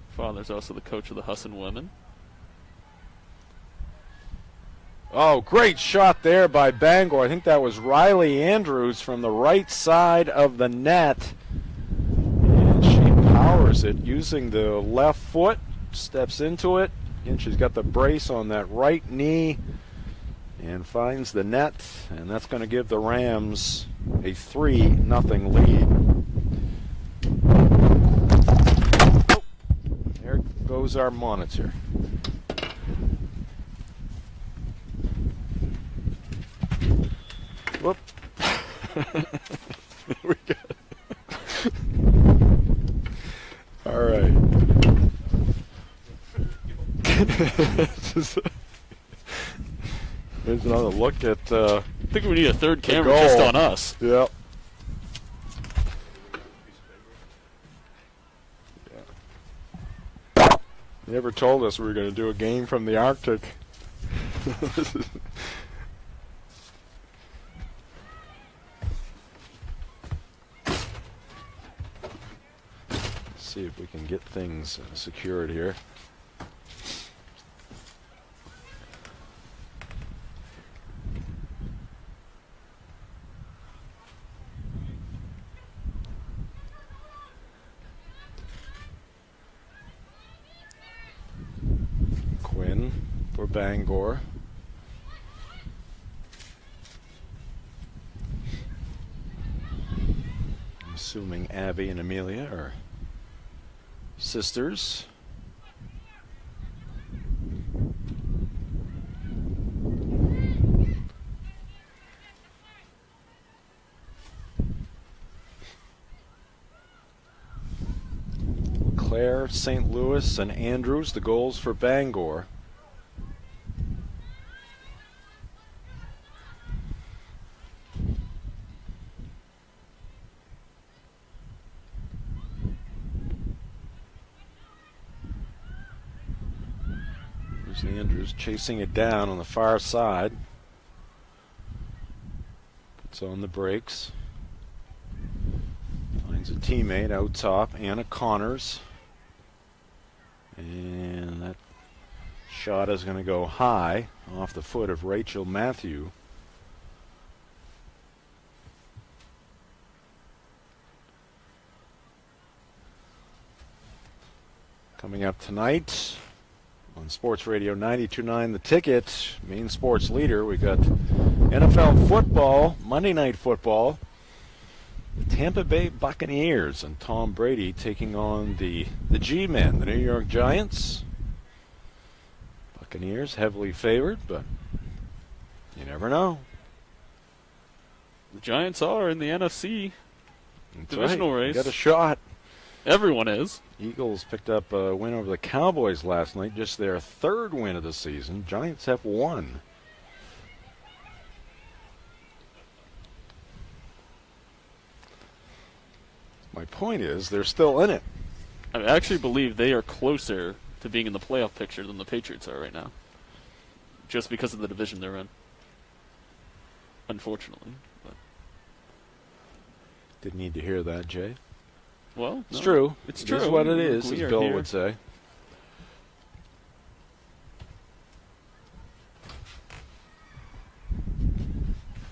Father's also the coach of the Husson women. Oh, great shot there by Bangor. I think that was Riley Andrews from the right side of the net. And she powers it using the left foot, steps into it. Again, she's got the brace on that right knee and finds the net. And that's going to give the Rams a 3-0 lead. Oh, there goes our monitor. Whoop. We got it. All right. There's another look at I think we need a third camera just on us. Yep. You never told us we were going to do a game from the Arctic. See if we can get things secured here. Quinn for Bangor. I'm assuming Abby and Amelia are sisters. Claire, St. Louis, and Andrews, the goals for Bangor. Andrews chasing it down on the far side. Puts on the brakes. Finds a teammate out top, Anna Connors. And that shot is going to go high off the foot of Rachel Matthew. Coming up tonight on Sports Radio 92.9 The Ticket, main sports leader, we got NFL football, Monday Night Football. The Tampa Bay Buccaneers and Tom Brady taking on the G-Men, the New York Giants. Buccaneers heavily favored, but you never know. The Giants are in the NFC divisional race. Got a shot. Everyone is. Eagles picked up a win over the Cowboys last night, just their third win of the season. Giants have won. My point is, they're still in it. I actually believe they are closer to being in the playoff picture than the Patriots are right now. Just because of the division they're in. Unfortunately. But. Didn't need to hear that, Jay. Well, it's true. It's It true. is what it is, as Bill here. would say.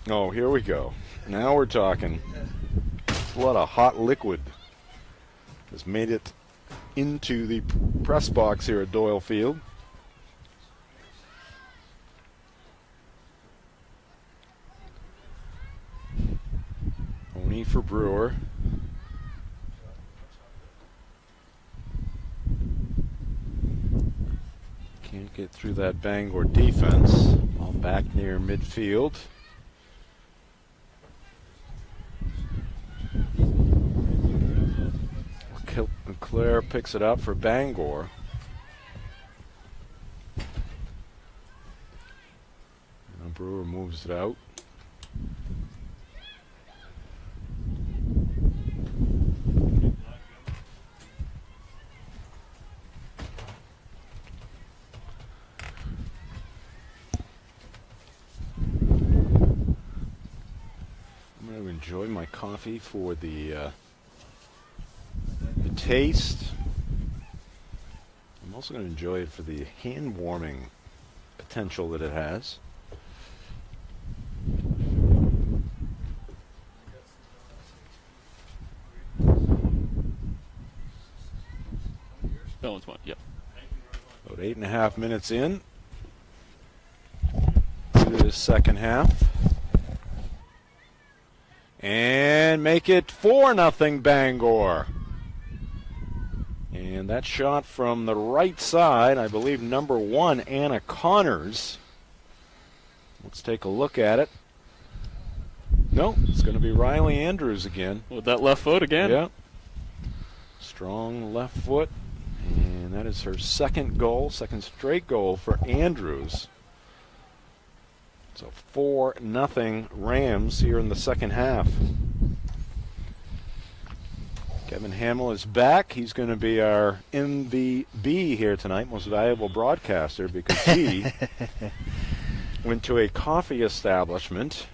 Oh, here we go. Now we're talking. A lot of hot liquid has made it into the press box here at Doyle Field. Only for Brewer. Can't get through that Bangor defense. Ball back near midfield. Claire picks it up for Bangor. And Brewer moves it out. I'm going to enjoy my coffee for the taste. I'm also going to enjoy it for the hand warming potential that it has. That one's mine, yep. About 8.5 minutes in to the second half. And make it 4-0 Bangor. And that shot from the right side, I believe number 1, Anna Connors. Let's take a look at it. No, it's going to be Riley Andrews again. With that left foot again? Yeah. Strong left foot. And that is her second straight goal for Andrews. So 4-0 Rams here in the second half. Kevin Hamill is back. He's going to be our MVP here tonight, most valuable broadcaster, because he went to a coffee establishment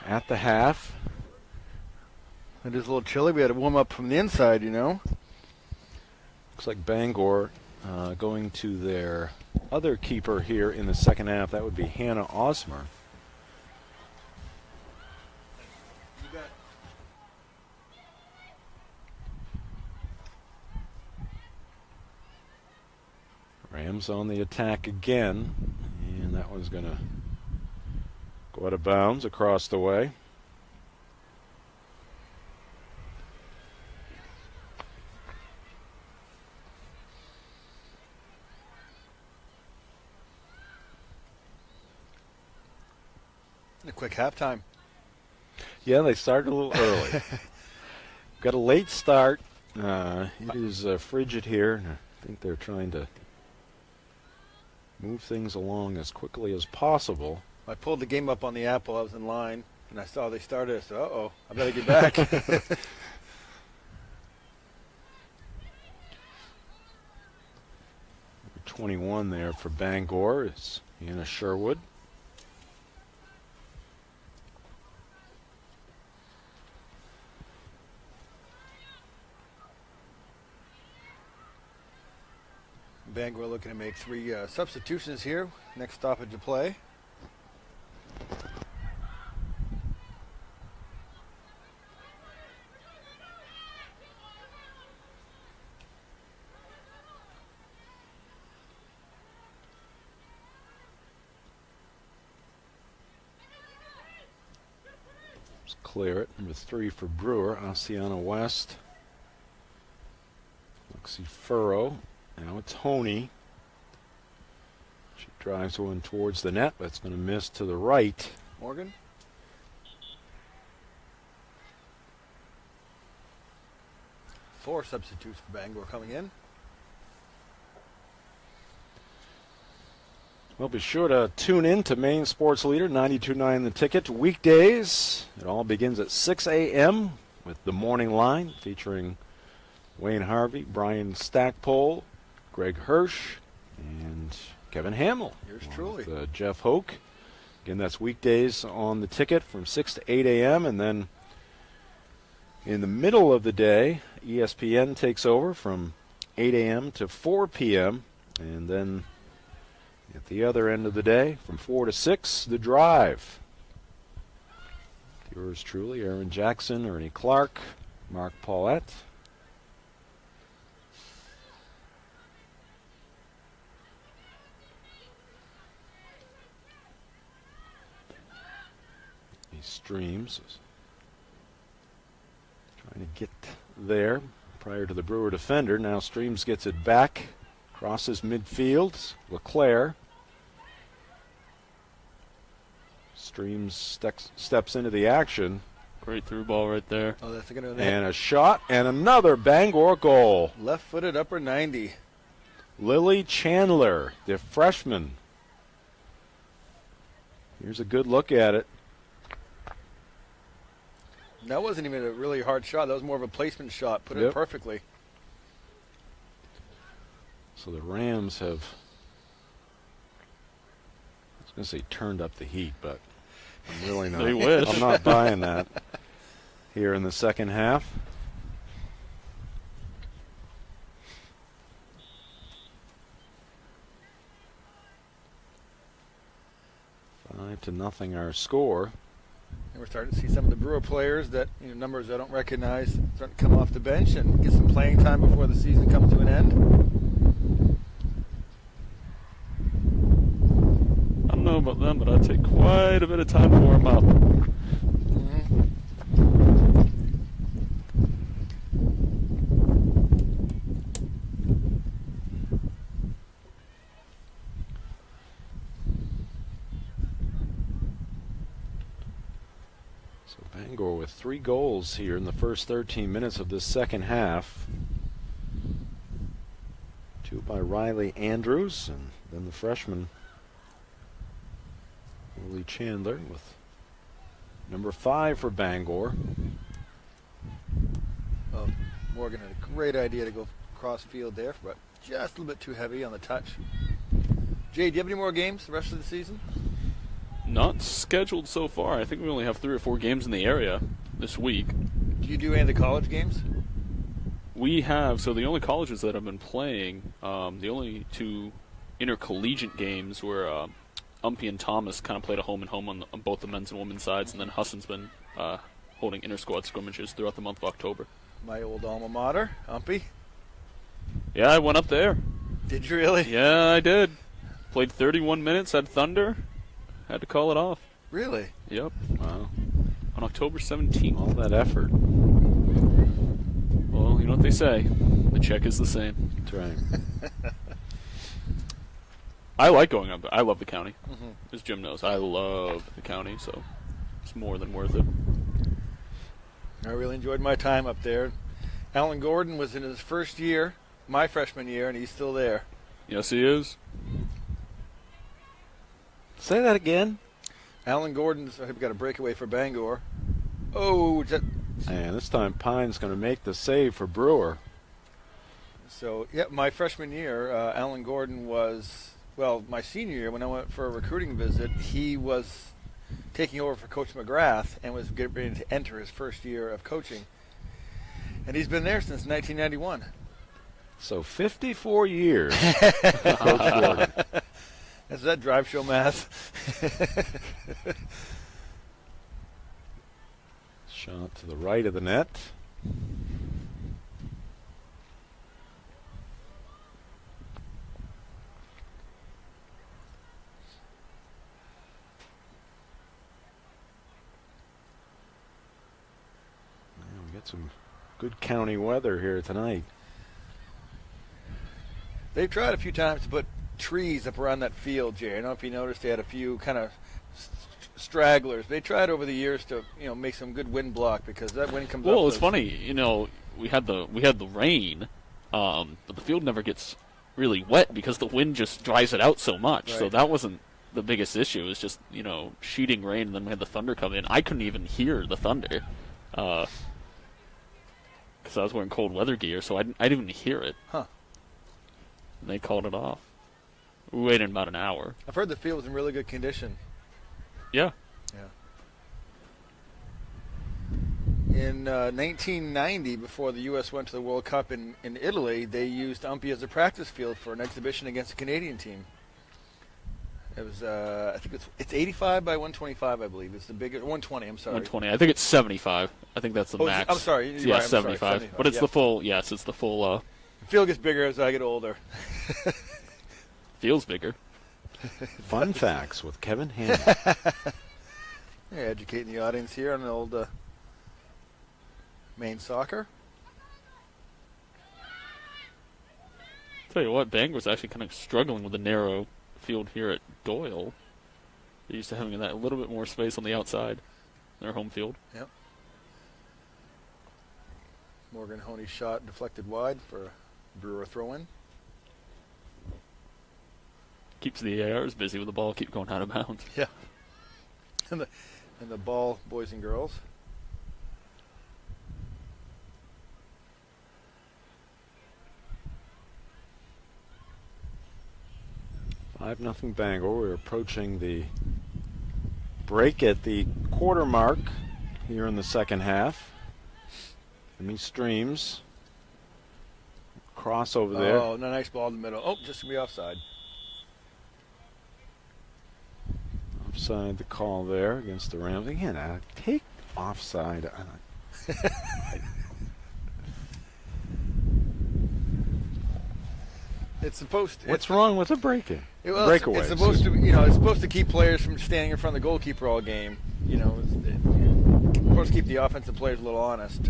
at the half. It is a little chilly. We had to warm up from the inside, you know. Looks like Bangor going to their other keeper here in the second half. That would be Hannah Osmer. Rams on the attack again, and that one's going to go out of bounds across the way. A quick halftime. Yeah, they started a little early. Got a late start. It is frigid here, and I think they're trying to move things along as quickly as possible. I pulled the game up on the app while I was in line, and I saw they started. I said, uh-oh, I better get back. 21 there for Bangor is Hannah Sherwood. Bangor looking to make 3 substitutions here. Next stoppage of play. Clear it. Number 3 for Brewer, Oceana West. Lexi Furrow. Now it's Honey. She drives one towards the net, but it's going to miss to the right. Morgan. Four substitutes for Bangor coming in. Well, be sure to tune in to Maine Sports Leader 92.9 The Ticket weekdays. It all begins at 6 a.m. with the morning line featuring Wayne Harvey, Brian Stackpole, Greg Hirsch, and Kevin Hamill. Yours truly. With, Jeff Hoke. Again, that's weekdays on The Ticket from 6 to 8 a.m. And then in the middle of the day, ESPN takes over from 8 a.m. to 4 p.m. And then at the other end of the day, from 4 to 6, The Drive. Yours truly, Aaron Jackson, Ernie Clark, Mark Paulette. He streams. Trying to get there prior to the Brewer defender. Now Streams gets it back. Crosses midfield. LeClaire. Streams steps into the action. Great through ball right there. Oh, that's going to And a shot and another Bangor goal. Left-footed upper 90. Lily Chandler, the freshman. Here's a good look at it. That wasn't even a really hard shot. That was more of a placement shot. Put it perfectly. So the Rams have, I was going to say turned up the heat, but I'm really not. They wish. I'm not buying that here in the second half. Five to nothing our score. And we're starting to see some of the Brewer players that, numbers I don't recognize, starting to come off the bench and get some playing time before the season comes to an end. I don't know about them, but I'd take quite a bit of time to warm up. Bangor with 3 goals here in the first 13 minutes of this second half. 2 by Riley Andrews, and then the freshman Lily Chandler with number 5 for Bangor. Oh, Morgan had a great idea to go cross field there, but just a little bit too heavy on the touch. Jay, do you have any more games the rest of the season? Not scheduled so far. I think we only have 3 or 4 games in the area this week. Do you do any of the college games? We have. So the only colleges that have been playing, the only 2 intercollegiate games were Umpy and Thomas kind of played a home and home on both the men's and women's sides, and then Husson's been holding inter-squad scrimmages throughout the month of October. My old alma mater, Umpy. Yeah, I went up there. Did you really? Yeah, I did. Played 31 minutes, had thunder. Had to call it off. Really? Yep. Wow. On October 17th. All that effort. Well, you know what they say. The check is the same. That's right. I like going up there. I love the county. Mm-hmm. As Jim knows, I love the county, so it's more than worth it. I really enjoyed my time up there. Alan Gordon was in his first year, my freshman year, and he's still there. Yes, he is. Say that again. Alan Gordon's got a breakaway for Bangor. Oh, And this time Pine's going to make the save for Brewer. So, yeah, my freshman year, Alan Gordon was, well, my senior year when I went for a recruiting visit, he was taking over for Coach McGrath and was getting ready to enter his first year of coaching. And he's been there since 1991. So 54 years. Coach Gordon. Is that drive show math? Shot to the right of the net. We got some good county weather here tonight. They've tried a few times to put trees up around that field, Jay. I don't know if you noticed they had a few kind of stragglers. They tried over the years to, make some good wind block because that wind comes up. Well, it's funny, we had the rain, but the field never gets really wet because the wind just dries it out so much. Right. So that wasn't the biggest issue. It was just, sheeting rain, and then we had the thunder come in. I couldn't even hear the thunder because I was wearing cold weather gear, so I didn't even hear it. Huh. And they called it off. We waited about an hour. I've heard the field was in really good condition. Yeah. In 1990, before the U.S. went to the World Cup in Italy, they used Umpy as a practice field for an exhibition against a Canadian team. It was, I think it's 85 by 125, I believe. It's the biggest, 120, I'm sorry. 120. I think it's 75. I think that's the max. I'm sorry. You're Yeah, right, I'm 75. sorry, 75. But it's Yeah. the full, yes, it's the full, The field gets bigger as I get older. feels bigger. Fun facts with Kevin Haney. Yeah, educating the audience here on the old Maine soccer. Tell you what, Bangor's actually kind of struggling with the narrow field here at Doyle. They're used to having that a little bit more space on the outside, their home field. Yep. Morgan Honey's shot deflected wide for Brewer throw-in. Keeps the ARs busy with the ball, keep going out of bounds. Yeah. And the ball, boys and girls. 5-0 Bangor. We're approaching the break at the quarter mark here in the second half. Jimmy Streams. Cross over there. Oh, nice ball in the middle. Oh, just going to be offside. Offside the call there against the Rams. Again, take offside. It's supposed to. What's wrong with the break-in? Breakaway. It's supposed to. It's supposed to keep players from standing in front of the goalkeeper all game. It's supposed to keep the offensive players a little honest.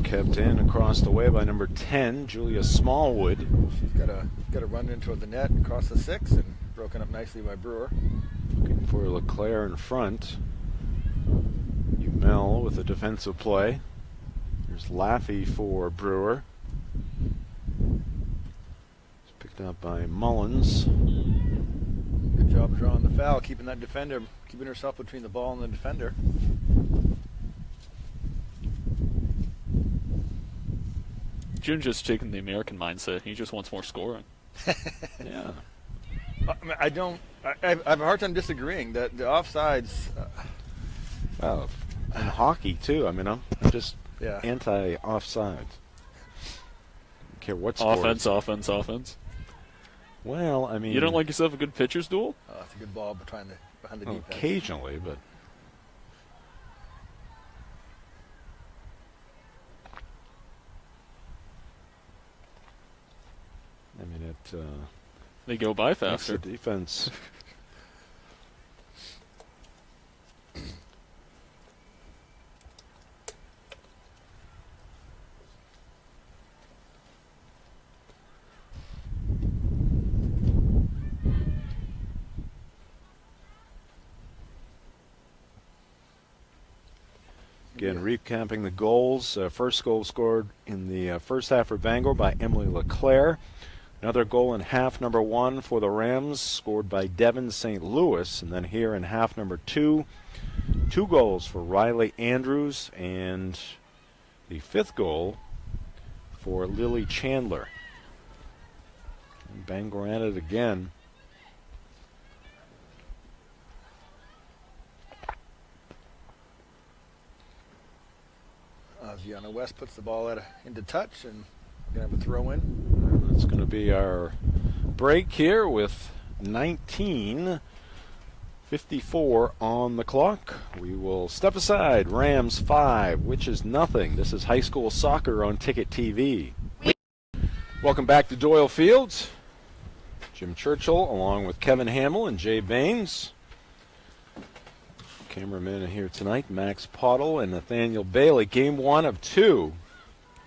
Kept in across the way by number 10, Julia Smallwood. She's got a run in toward the net across the 6 and broken up nicely by Brewer. Looking for LeClaire in front. Umel with a defensive play. Here's Laffey for Brewer. It's picked up by Mullins. Good job drawing the foul, keeping that defender, keeping herself between the ball and the defender. Jim's just taking the American mindset. He just wants more scoring. Yeah. I have a hard time disagreeing that the offsides. Well, in hockey too. I mean, I'm just Yeah. anti-offside. Don't care what sport. Offense. Well, I mean, You don't like yourself a good pitcher's duel? Oh, it's a good ball behind the defense. occasionally, but I mean it. They go by Makes faster. the defense. Again, recapping the goals. First goal scored in the first half for Bangor by Emily LeClaire. Another goal in half number 1 for the Rams, scored by Devin St. Louis. And then here in half number 2, 2 goals for Riley Andrews and the 5th goal for Lily Chandler. And Bangor at it again. Gianna West puts the ball into touch, and we're going to have a throw in. That's going to be our break here with 19:54 on the clock. We will step aside. Rams 5, Witches nothing. This is high school soccer on Ticket TV. Welcome back to Doyle Field. Jim Churchill along with Kevin Hamill and Jay Baines. Cameramen are here tonight, Max Pottle and Nathaniel Bailey. Game 1 of 2.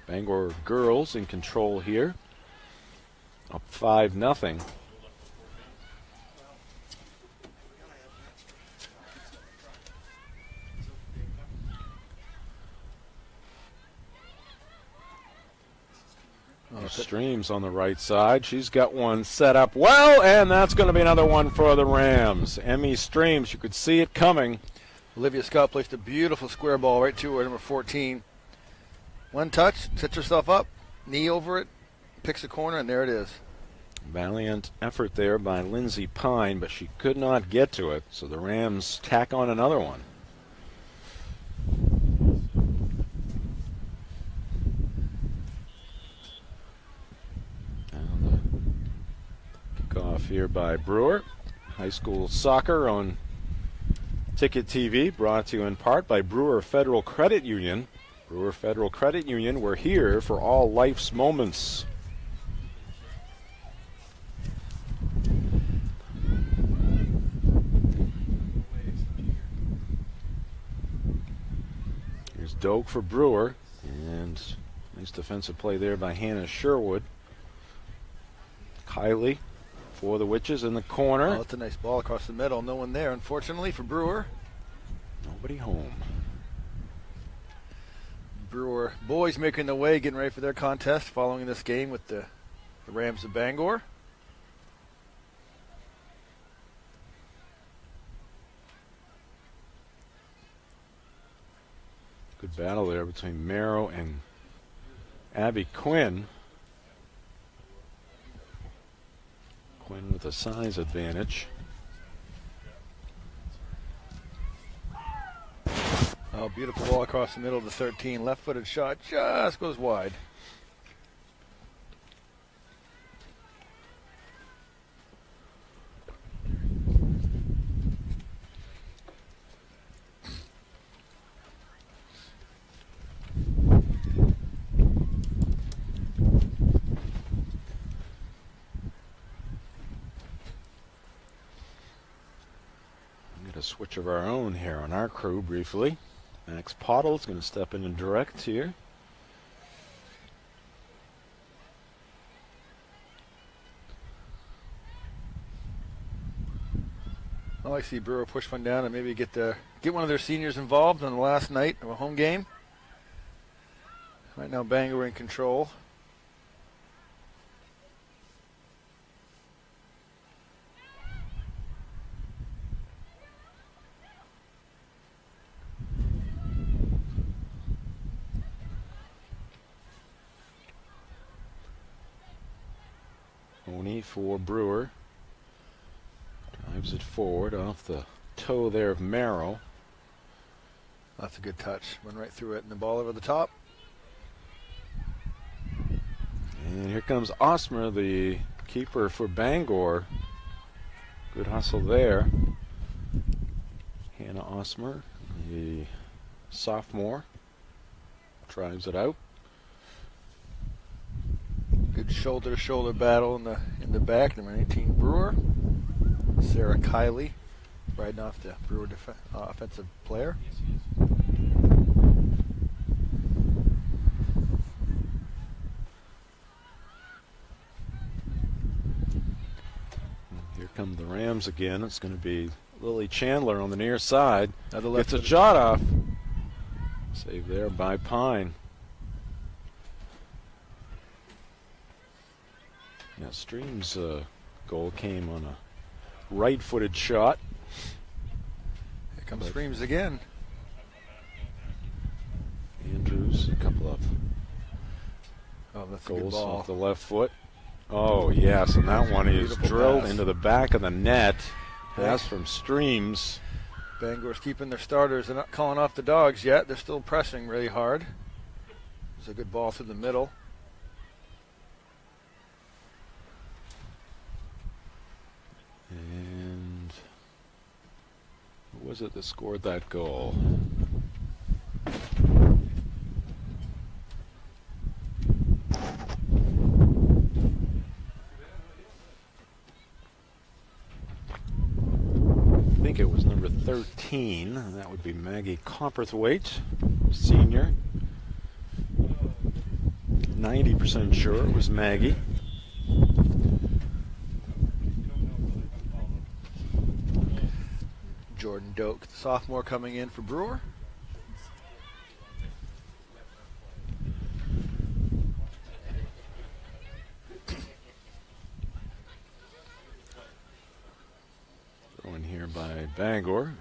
Bangor girls in control here. Up 5-0. Streams on the right side. She's got one set up well, and that's going to be another one for the Rams. Emmy Streams, you could see it coming. Olivia Scott placed a beautiful square ball right to her, number 14. One touch, sets herself up, knee over it, picks a corner, and there it is. Valiant effort there by Lindsay Pine, but she could not get to it, so the Rams tack on another one. Now the kickoff here by Brewer. High school soccer on Ticket TV, brought to you in part by Brewer Federal Credit Union. Brewer Federal Credit Union, we're here for all life's moments. Here's Doak for Brewer, and nice defensive play there by Hannah Sherwood. Kylie for the Witches in the corner. Oh, that's a nice ball across the middle. No one there, unfortunately, for Brewer. Nobody home. Brewer boys making their way, getting ready for their contest following this game with the Rams of Bangor. Good battle there between Merrow and Abby Quinn. Quinn with a size advantage. Oh, beautiful ball across the middle of the 13. Left-footed shot just goes wide. A switch of our own here on our crew briefly. Max Pottle's going to step in and direct here. I like to see Brewer push one down and maybe get one of their seniors involved on the last night of a home game. Right now, Bangor in control. Oni for Brewer. Drives it forward off the toe there of Merrow. That's a good touch. Went right through it and the ball over the top. And here comes Osmer, the keeper for Bangor. Good hustle there. Hannah Osmer, the sophomore, drives it out. Good shoulder-to-shoulder battle in the back. Number 18, Brewer. Sarah Kiley riding off the Brewer offensive player. Here come the Rams again. It's going to be Lily Chandler on the near side. Gets a shot off. Saved there by Pine. Yeah, Stream's goal came on a right-footed shot. Here comes Streams again. Andrews There's a couple of that's a good goals ball. off the left foot. Oh, yes, and that one is Beautiful drilled pass. into the back of the net. Yeah. Pass from Streams. Bangor's keeping their starters. They're not calling off the dogs yet. They're still pressing really hard. It's a good ball through the middle. And who was it that scored that goal? I think it was number 13. And that would be Maggie Copperthwaite, senior. 90% sure it was Maggie. Jordan Doak, the sophomore, coming in for Brewer. Thrown here by Bangor.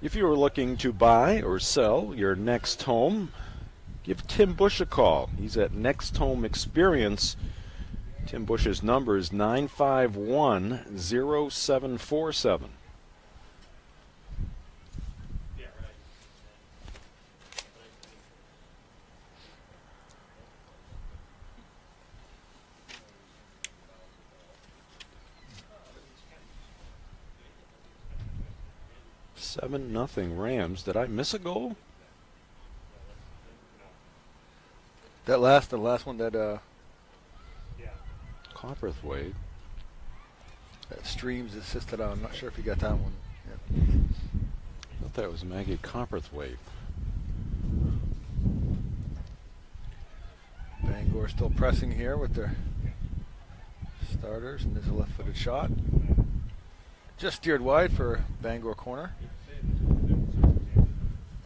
If you are looking to buy or sell your next home, give Tim Bush a call. He's at Next Home Experience. Tim Bush's number is 951-0747. Nothing Rams. Did I miss a goal? The last one that Copperthwaite. Streams assisted on. I'm not sure if you got that one. Yeah. I thought that was Maggie Copperthwaite. Bangor still pressing here with their starters, and there's a left-footed shot. Just steered wide for Bangor corner.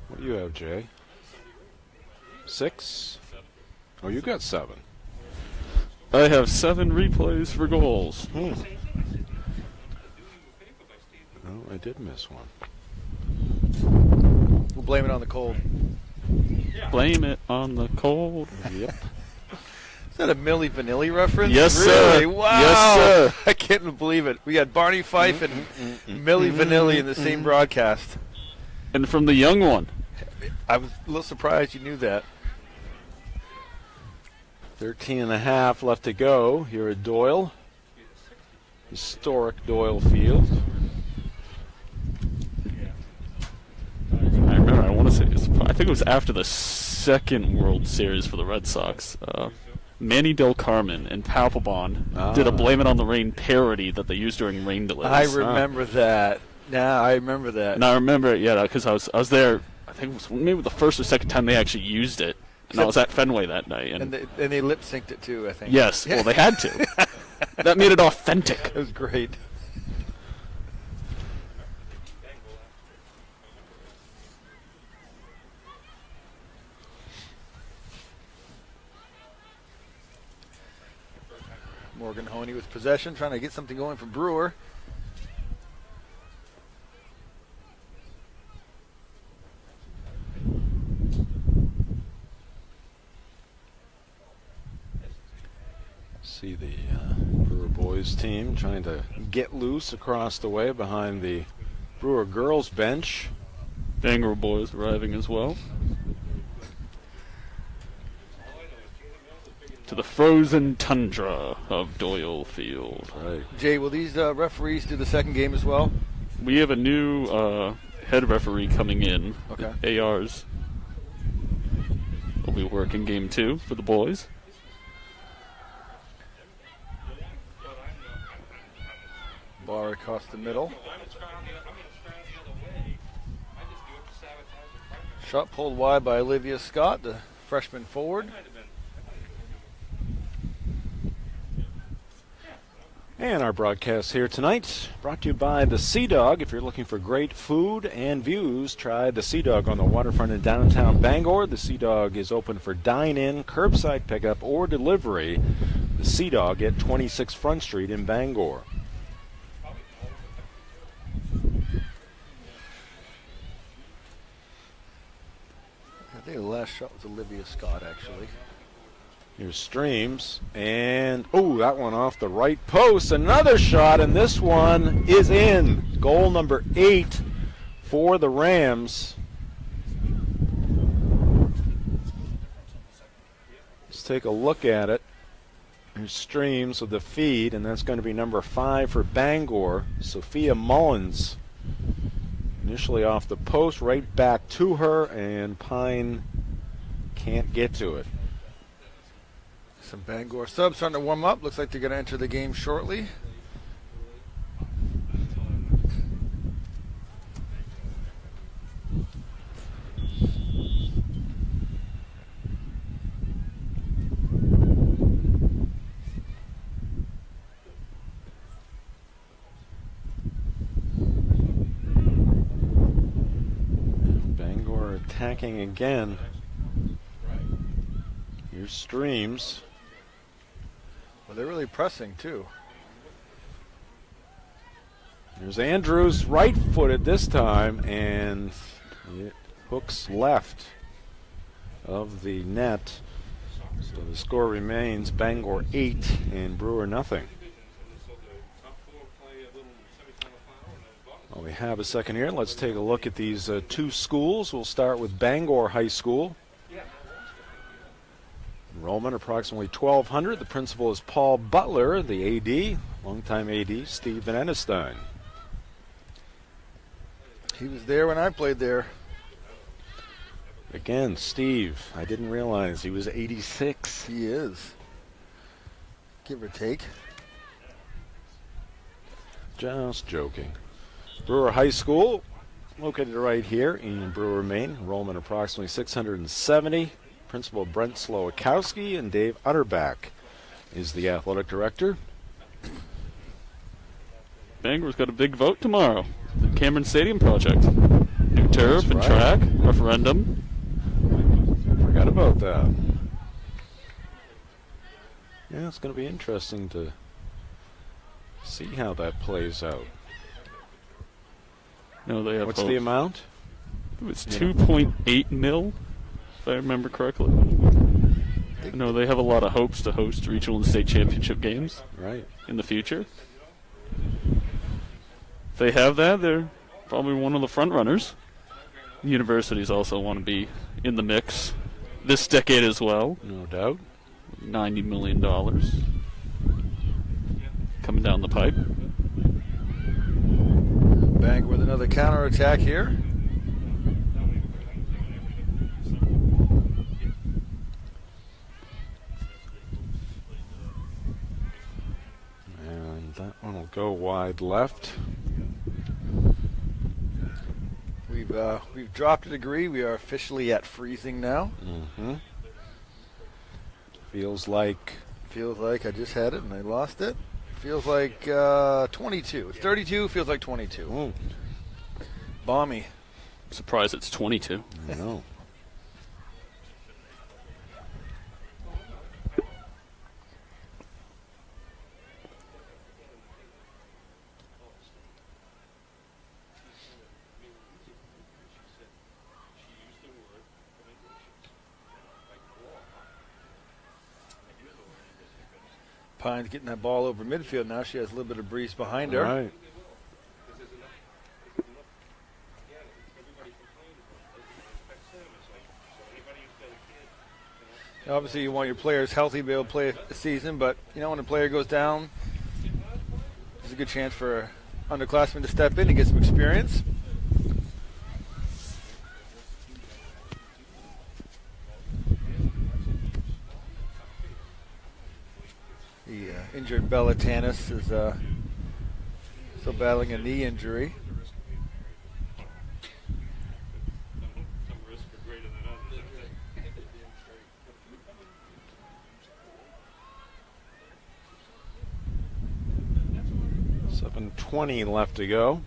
What do you have, Jay? 6? Oh, you got 7. I have 7 replays for goals. Oh, I did miss one. We'll blame it on the cold. Blame it on the cold. Yep. Is that a Milli Vanilli reference? Yes, really? sir. Wow. Yes, sir. I can't believe it. We got Barney Fife and Milli Vanilli in the same broadcast. And from the young one. I was a little surprised you knew that. 13.5 left to go here at Doyle. Historic Doyle Field. I remember, I think it was after the second World Series for the Red Sox. Manny Del Carmen and Papelbon did a Blame It on the Rain parody that they used during rain delays. I remember that. Now I remember that. And I remember it, yeah, because I was there. I think it was maybe the first or second time they actually used it, and I was at Fenway that night. And they lip synced it too, I think. Yes, well they had to. That made it authentic. It was great. Morgan Honey with possession, trying to get something going for Brewer. See the Brewer boys team trying to get loose across the way behind the Brewer girls bench. Bangor boys arriving as well. To the frozen tundra of Doyle Field. Right. Jay, will these referees do the second game as well? We have a new head referee coming in. Okay. ARs will be working game 2 for the boys. Bar across the middle. Shot pulled wide by Olivia Scott, the freshman forward. And our broadcast here tonight brought to you by the Sea Dog. If you're looking for great food and views, try the Sea Dog on the waterfront in downtown Bangor. The Sea Dog is open for dine-in, curbside pickup, or delivery. The Sea Dog at 26 Front Street in Bangor. I think last shot was Olivia Scott, actually. Here's Streams, and that one off the right post. Another shot, and this one is in. Goal number 8 for the Rams. Let's take a look at it. Here's Streams with the feed, and that's going to be number 5 for Bangor, Sophia Mullins. Initially off the post, right back to her, and Pine can't get to it. Some Bangor subs starting to warm up. Looks like they're going to enter the game shortly. Bangor attacking again. Here's Streams. Well, they're really pressing, too. There's Andrews, right-footed this time, and it hooks left of the net. So the score remains Bangor 8 and Brewer nothing. Well, we have a second here. Let's take a look at these two schools. We'll start with Bangor High School. Enrollment approximately 1,200. The principal is Paul Butler. The AD, longtime AD, Steve Van Enestein. He was there when I played there. Again, Steve, I didn't realize he was 86. He is. Give or take. Just joking. Brewer High School, located right here in Brewer, Maine. Enrollment approximately 670. Principal Brent Slowakowski and Dave Utterback is the athletic director. Bangor's got a big vote tomorrow. The Cameron Stadium project. New turf and track, referendum. Forgot about that. Yeah, it's going to be interesting to see how that plays out. No, they have What's the amount? It's 2.8 mil, if I remember correctly. No, they have a lot of hopes to host regional and state championship games in the future. If they have that, they're probably one of the front runners. Universities also want to be in the mix this decade as well. No doubt. $90 million coming down the pipe. Bang with another counterattack here. And that one will go wide left. We've dropped a degree. We are officially at freezing now. Mm-hmm. Feels like I just had it and I lost it. Feels like 22. It's 32. Feels like 22. Ooh. Balmy. Surprised it's 22. I know. Pine's getting that ball over midfield now. She has a little bit of breeze behind her. All right. Obviously, you want your players healthy to be able to play a season, but when a player goes down, there's a good chance for an underclassman to step in and get some experience. The injured Bella Tanis is still battling a knee injury. .20 left to go.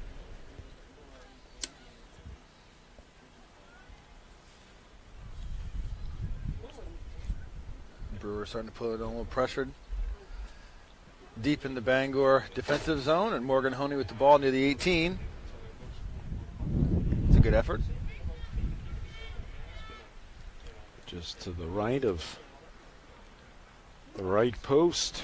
Brewer starting to put it on a little pressured. Deep in the Bangor defensive zone, and Morgan Honey with the ball near the 18. It's a good effort. Just to the right of the right post.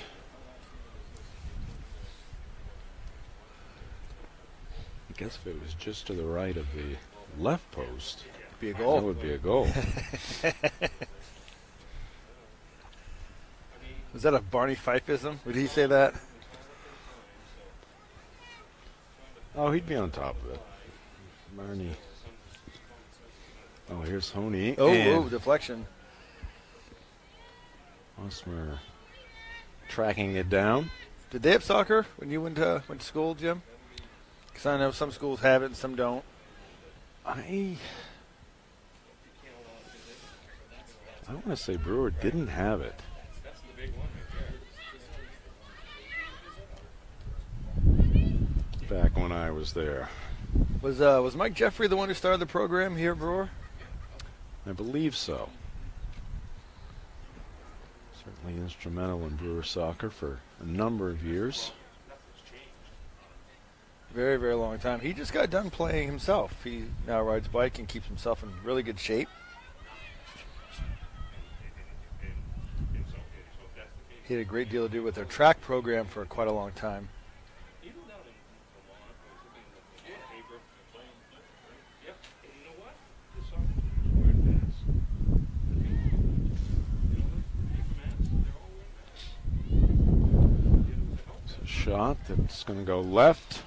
I guess if it was just to the right of the left post, Be a goal. that would be a goal. Was that a Barney Fifeism? Would he say that? Oh, he'd be on top of it. Barney. Oh, here's Honey. Oh, deflection. Osmer tracking it down. Did they have soccer when you went to school, Jim? Because I know some schools have it and some don't. I want to say Brewer didn't have it. Back when I was there. Was Mike Jeffrey the one who started the program here at Brewer? I believe so. Certainly instrumental in Brewer soccer for a number of years. Very, very long time. He just got done playing himself. He now rides bike and keeps himself in really good shape. He had a great deal to do with their track program for quite a long time. It's a shot that's going to go left.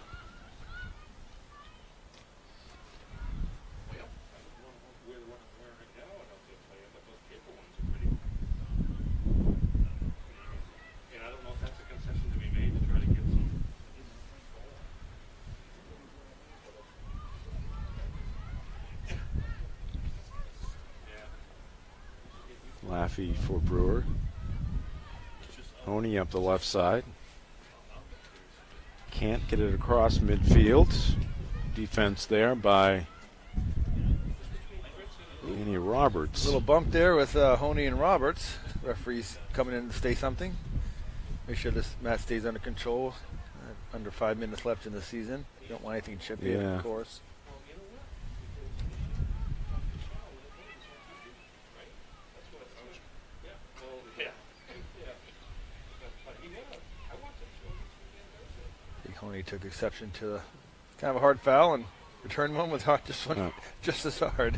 Laffey for Brewer. Honey up the left side. Can't get it across midfield. Defense there by Danny Roberts. A little bump there with Honey and Roberts. Referees coming in to say something. Make sure this match stays under control. Under 5 minutes left in the season. Don't want anything chippy, of course. Honey took exception to kind of a hard foul and returned one with just as hard.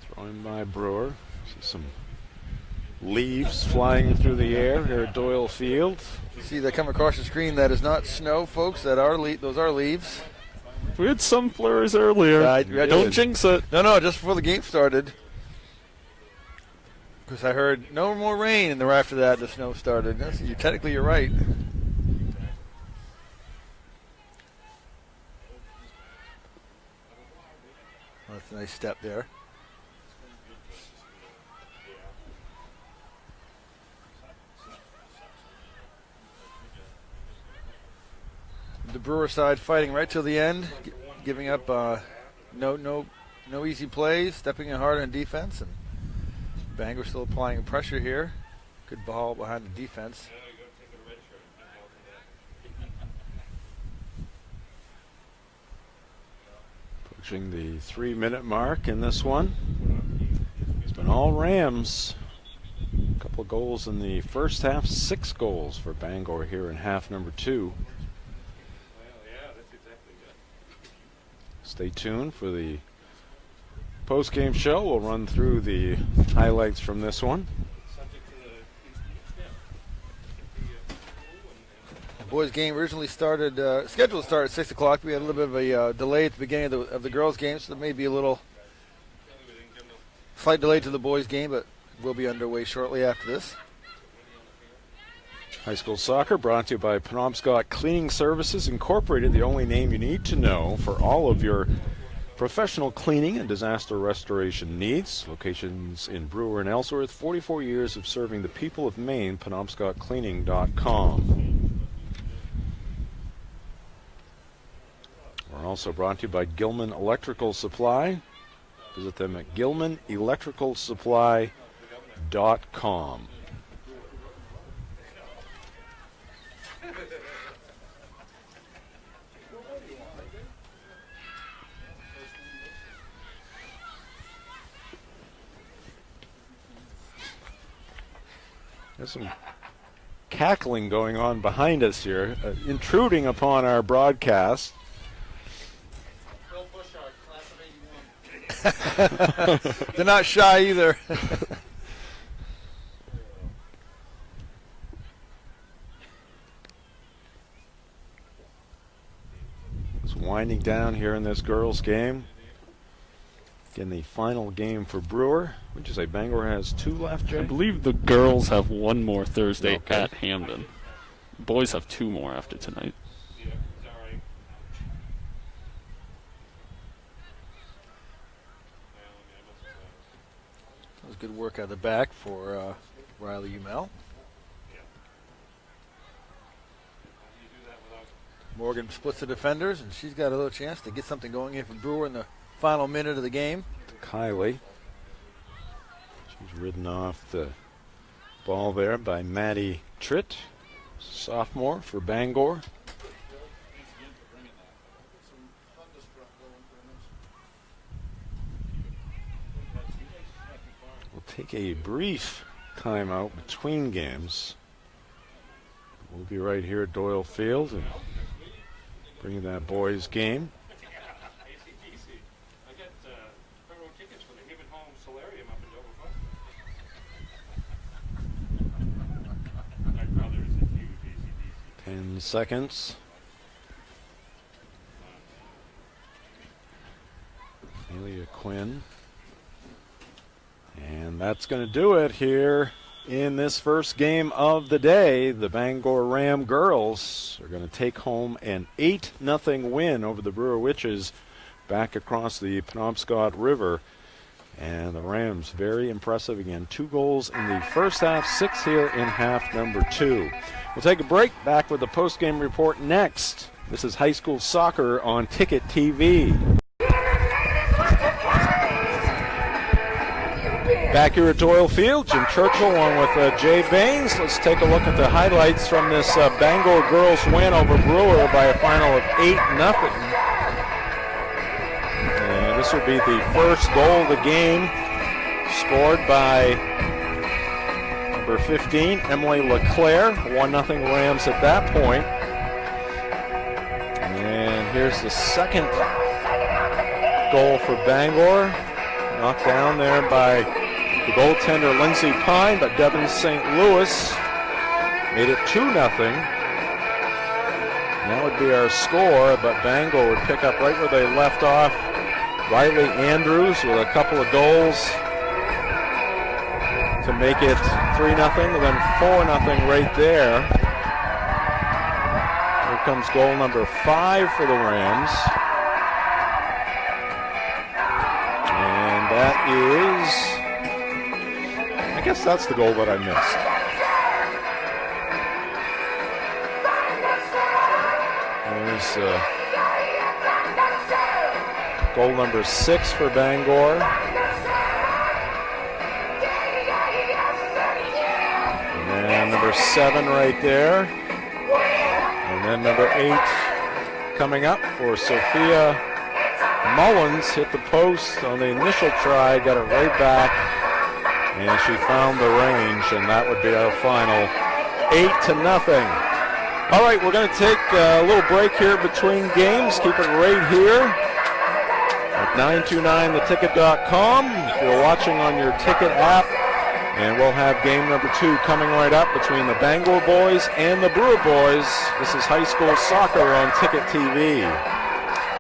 Thrown by Brewer. See some leaves flying through the air here at Doyle Field. You see that come across the screen. That is not snow, folks. Those are leaves. We had some flurries earlier. Don't jinx it. No, just before the game started. Because I heard no more rain, and then right after that, the snow started. Technically, you're right. Well, that's a nice step there. The Brewer side fighting right till the end, giving up no easy plays, stepping in hard on defense, and Bangor still applying pressure here. Good ball behind the defense. Approaching the 3-minute mark in this one. It's been all Rams. A couple of goals in the first half, 6 goals for Bangor here in half number 2. Stay tuned for the post-game show. We'll run through the highlights from this one. The boys' game originally scheduled to start at 6 o'clock. We had a little bit of a delay at the beginning of the girls' game, so there may be a little slight delay to the boys' game, but we'll be underway shortly after this. High school soccer brought to you by Penobscot Cleaning Services Incorporated, the only name you need to know for all of your professional cleaning and disaster restoration needs. Locations in Brewer and Ellsworth, 44 years of serving the people of Maine, penobscotcleaning.com. We're also brought to you by Gilman Electrical Supply. Visit them at gilmanelectricalsupply.com. There's some cackling going on behind us here, intruding upon our broadcast. They're not shy either. It's winding down here in this girls' game. Again, the final game for Brewer. Would you say Bangor has 2 left, Jay? I believe the girls have 1 more Thursday at Hamden. Boys have 2 more after tonight. That was good work out of the back for Riley Umel. Morgan splits the defenders, and she's got a little chance to get something going here for Brewer in the final minute of the game. Kylie. She's ridden off the ball there by Maddie Tritt, sophomore for Bangor. We'll take a brief timeout between games. We'll be right here at Doyle Field and bring that boys game. I got railroad tickets for the Hibbett Home Solarium up in Dover. My brother is a huge AC/DC. 10 seconds. Amelia Quinn. And that's going to do it here in this first game of the day. The Bangor Ram girls are going to take home an 8-0 win over the Brewer Witches back across the Penobscot River. And the Rams, very impressive again. 2 goals in the first half, 6 here in half number 2. We'll take a break. Back with the post-game report next. This is high school soccer on Ticket TV. Back here at Doyle Field, Jim Churchill along with Jay Baines. Let's take a look at the highlights from this Bangor girls win over Brewer by a final of 8-0. And this would be the first goal of the game, scored by number 15, Emily LeClaire. 1-0 Rams at that point. And here's the second goal for Bangor. Knocked down there by the goaltender Lindsay Pine, but Devin St. Louis made it 2-0. That would be our score, but Bangor would pick up right where they left off. Riley Andrews with a couple of goals to make it 3-0, and then 4-0 right there. Here comes goal number 5 for the Rams. And that is... I guess that's the goal that I missed. There's goal number 6 for Bangor. And then number 7 right there. And then number 8 coming up for Sophia Mullins. Hit the post on the initial try, got it right back. And she found the range, and that would be our final 8-0. All right, we're going to take a little break here between games. Keep it right here at 929theticket.com. If you're watching on your ticket app, and we'll have game number 2 coming right up between the Bangor boys and the Brewer boys. This is high school soccer on Ticket TV.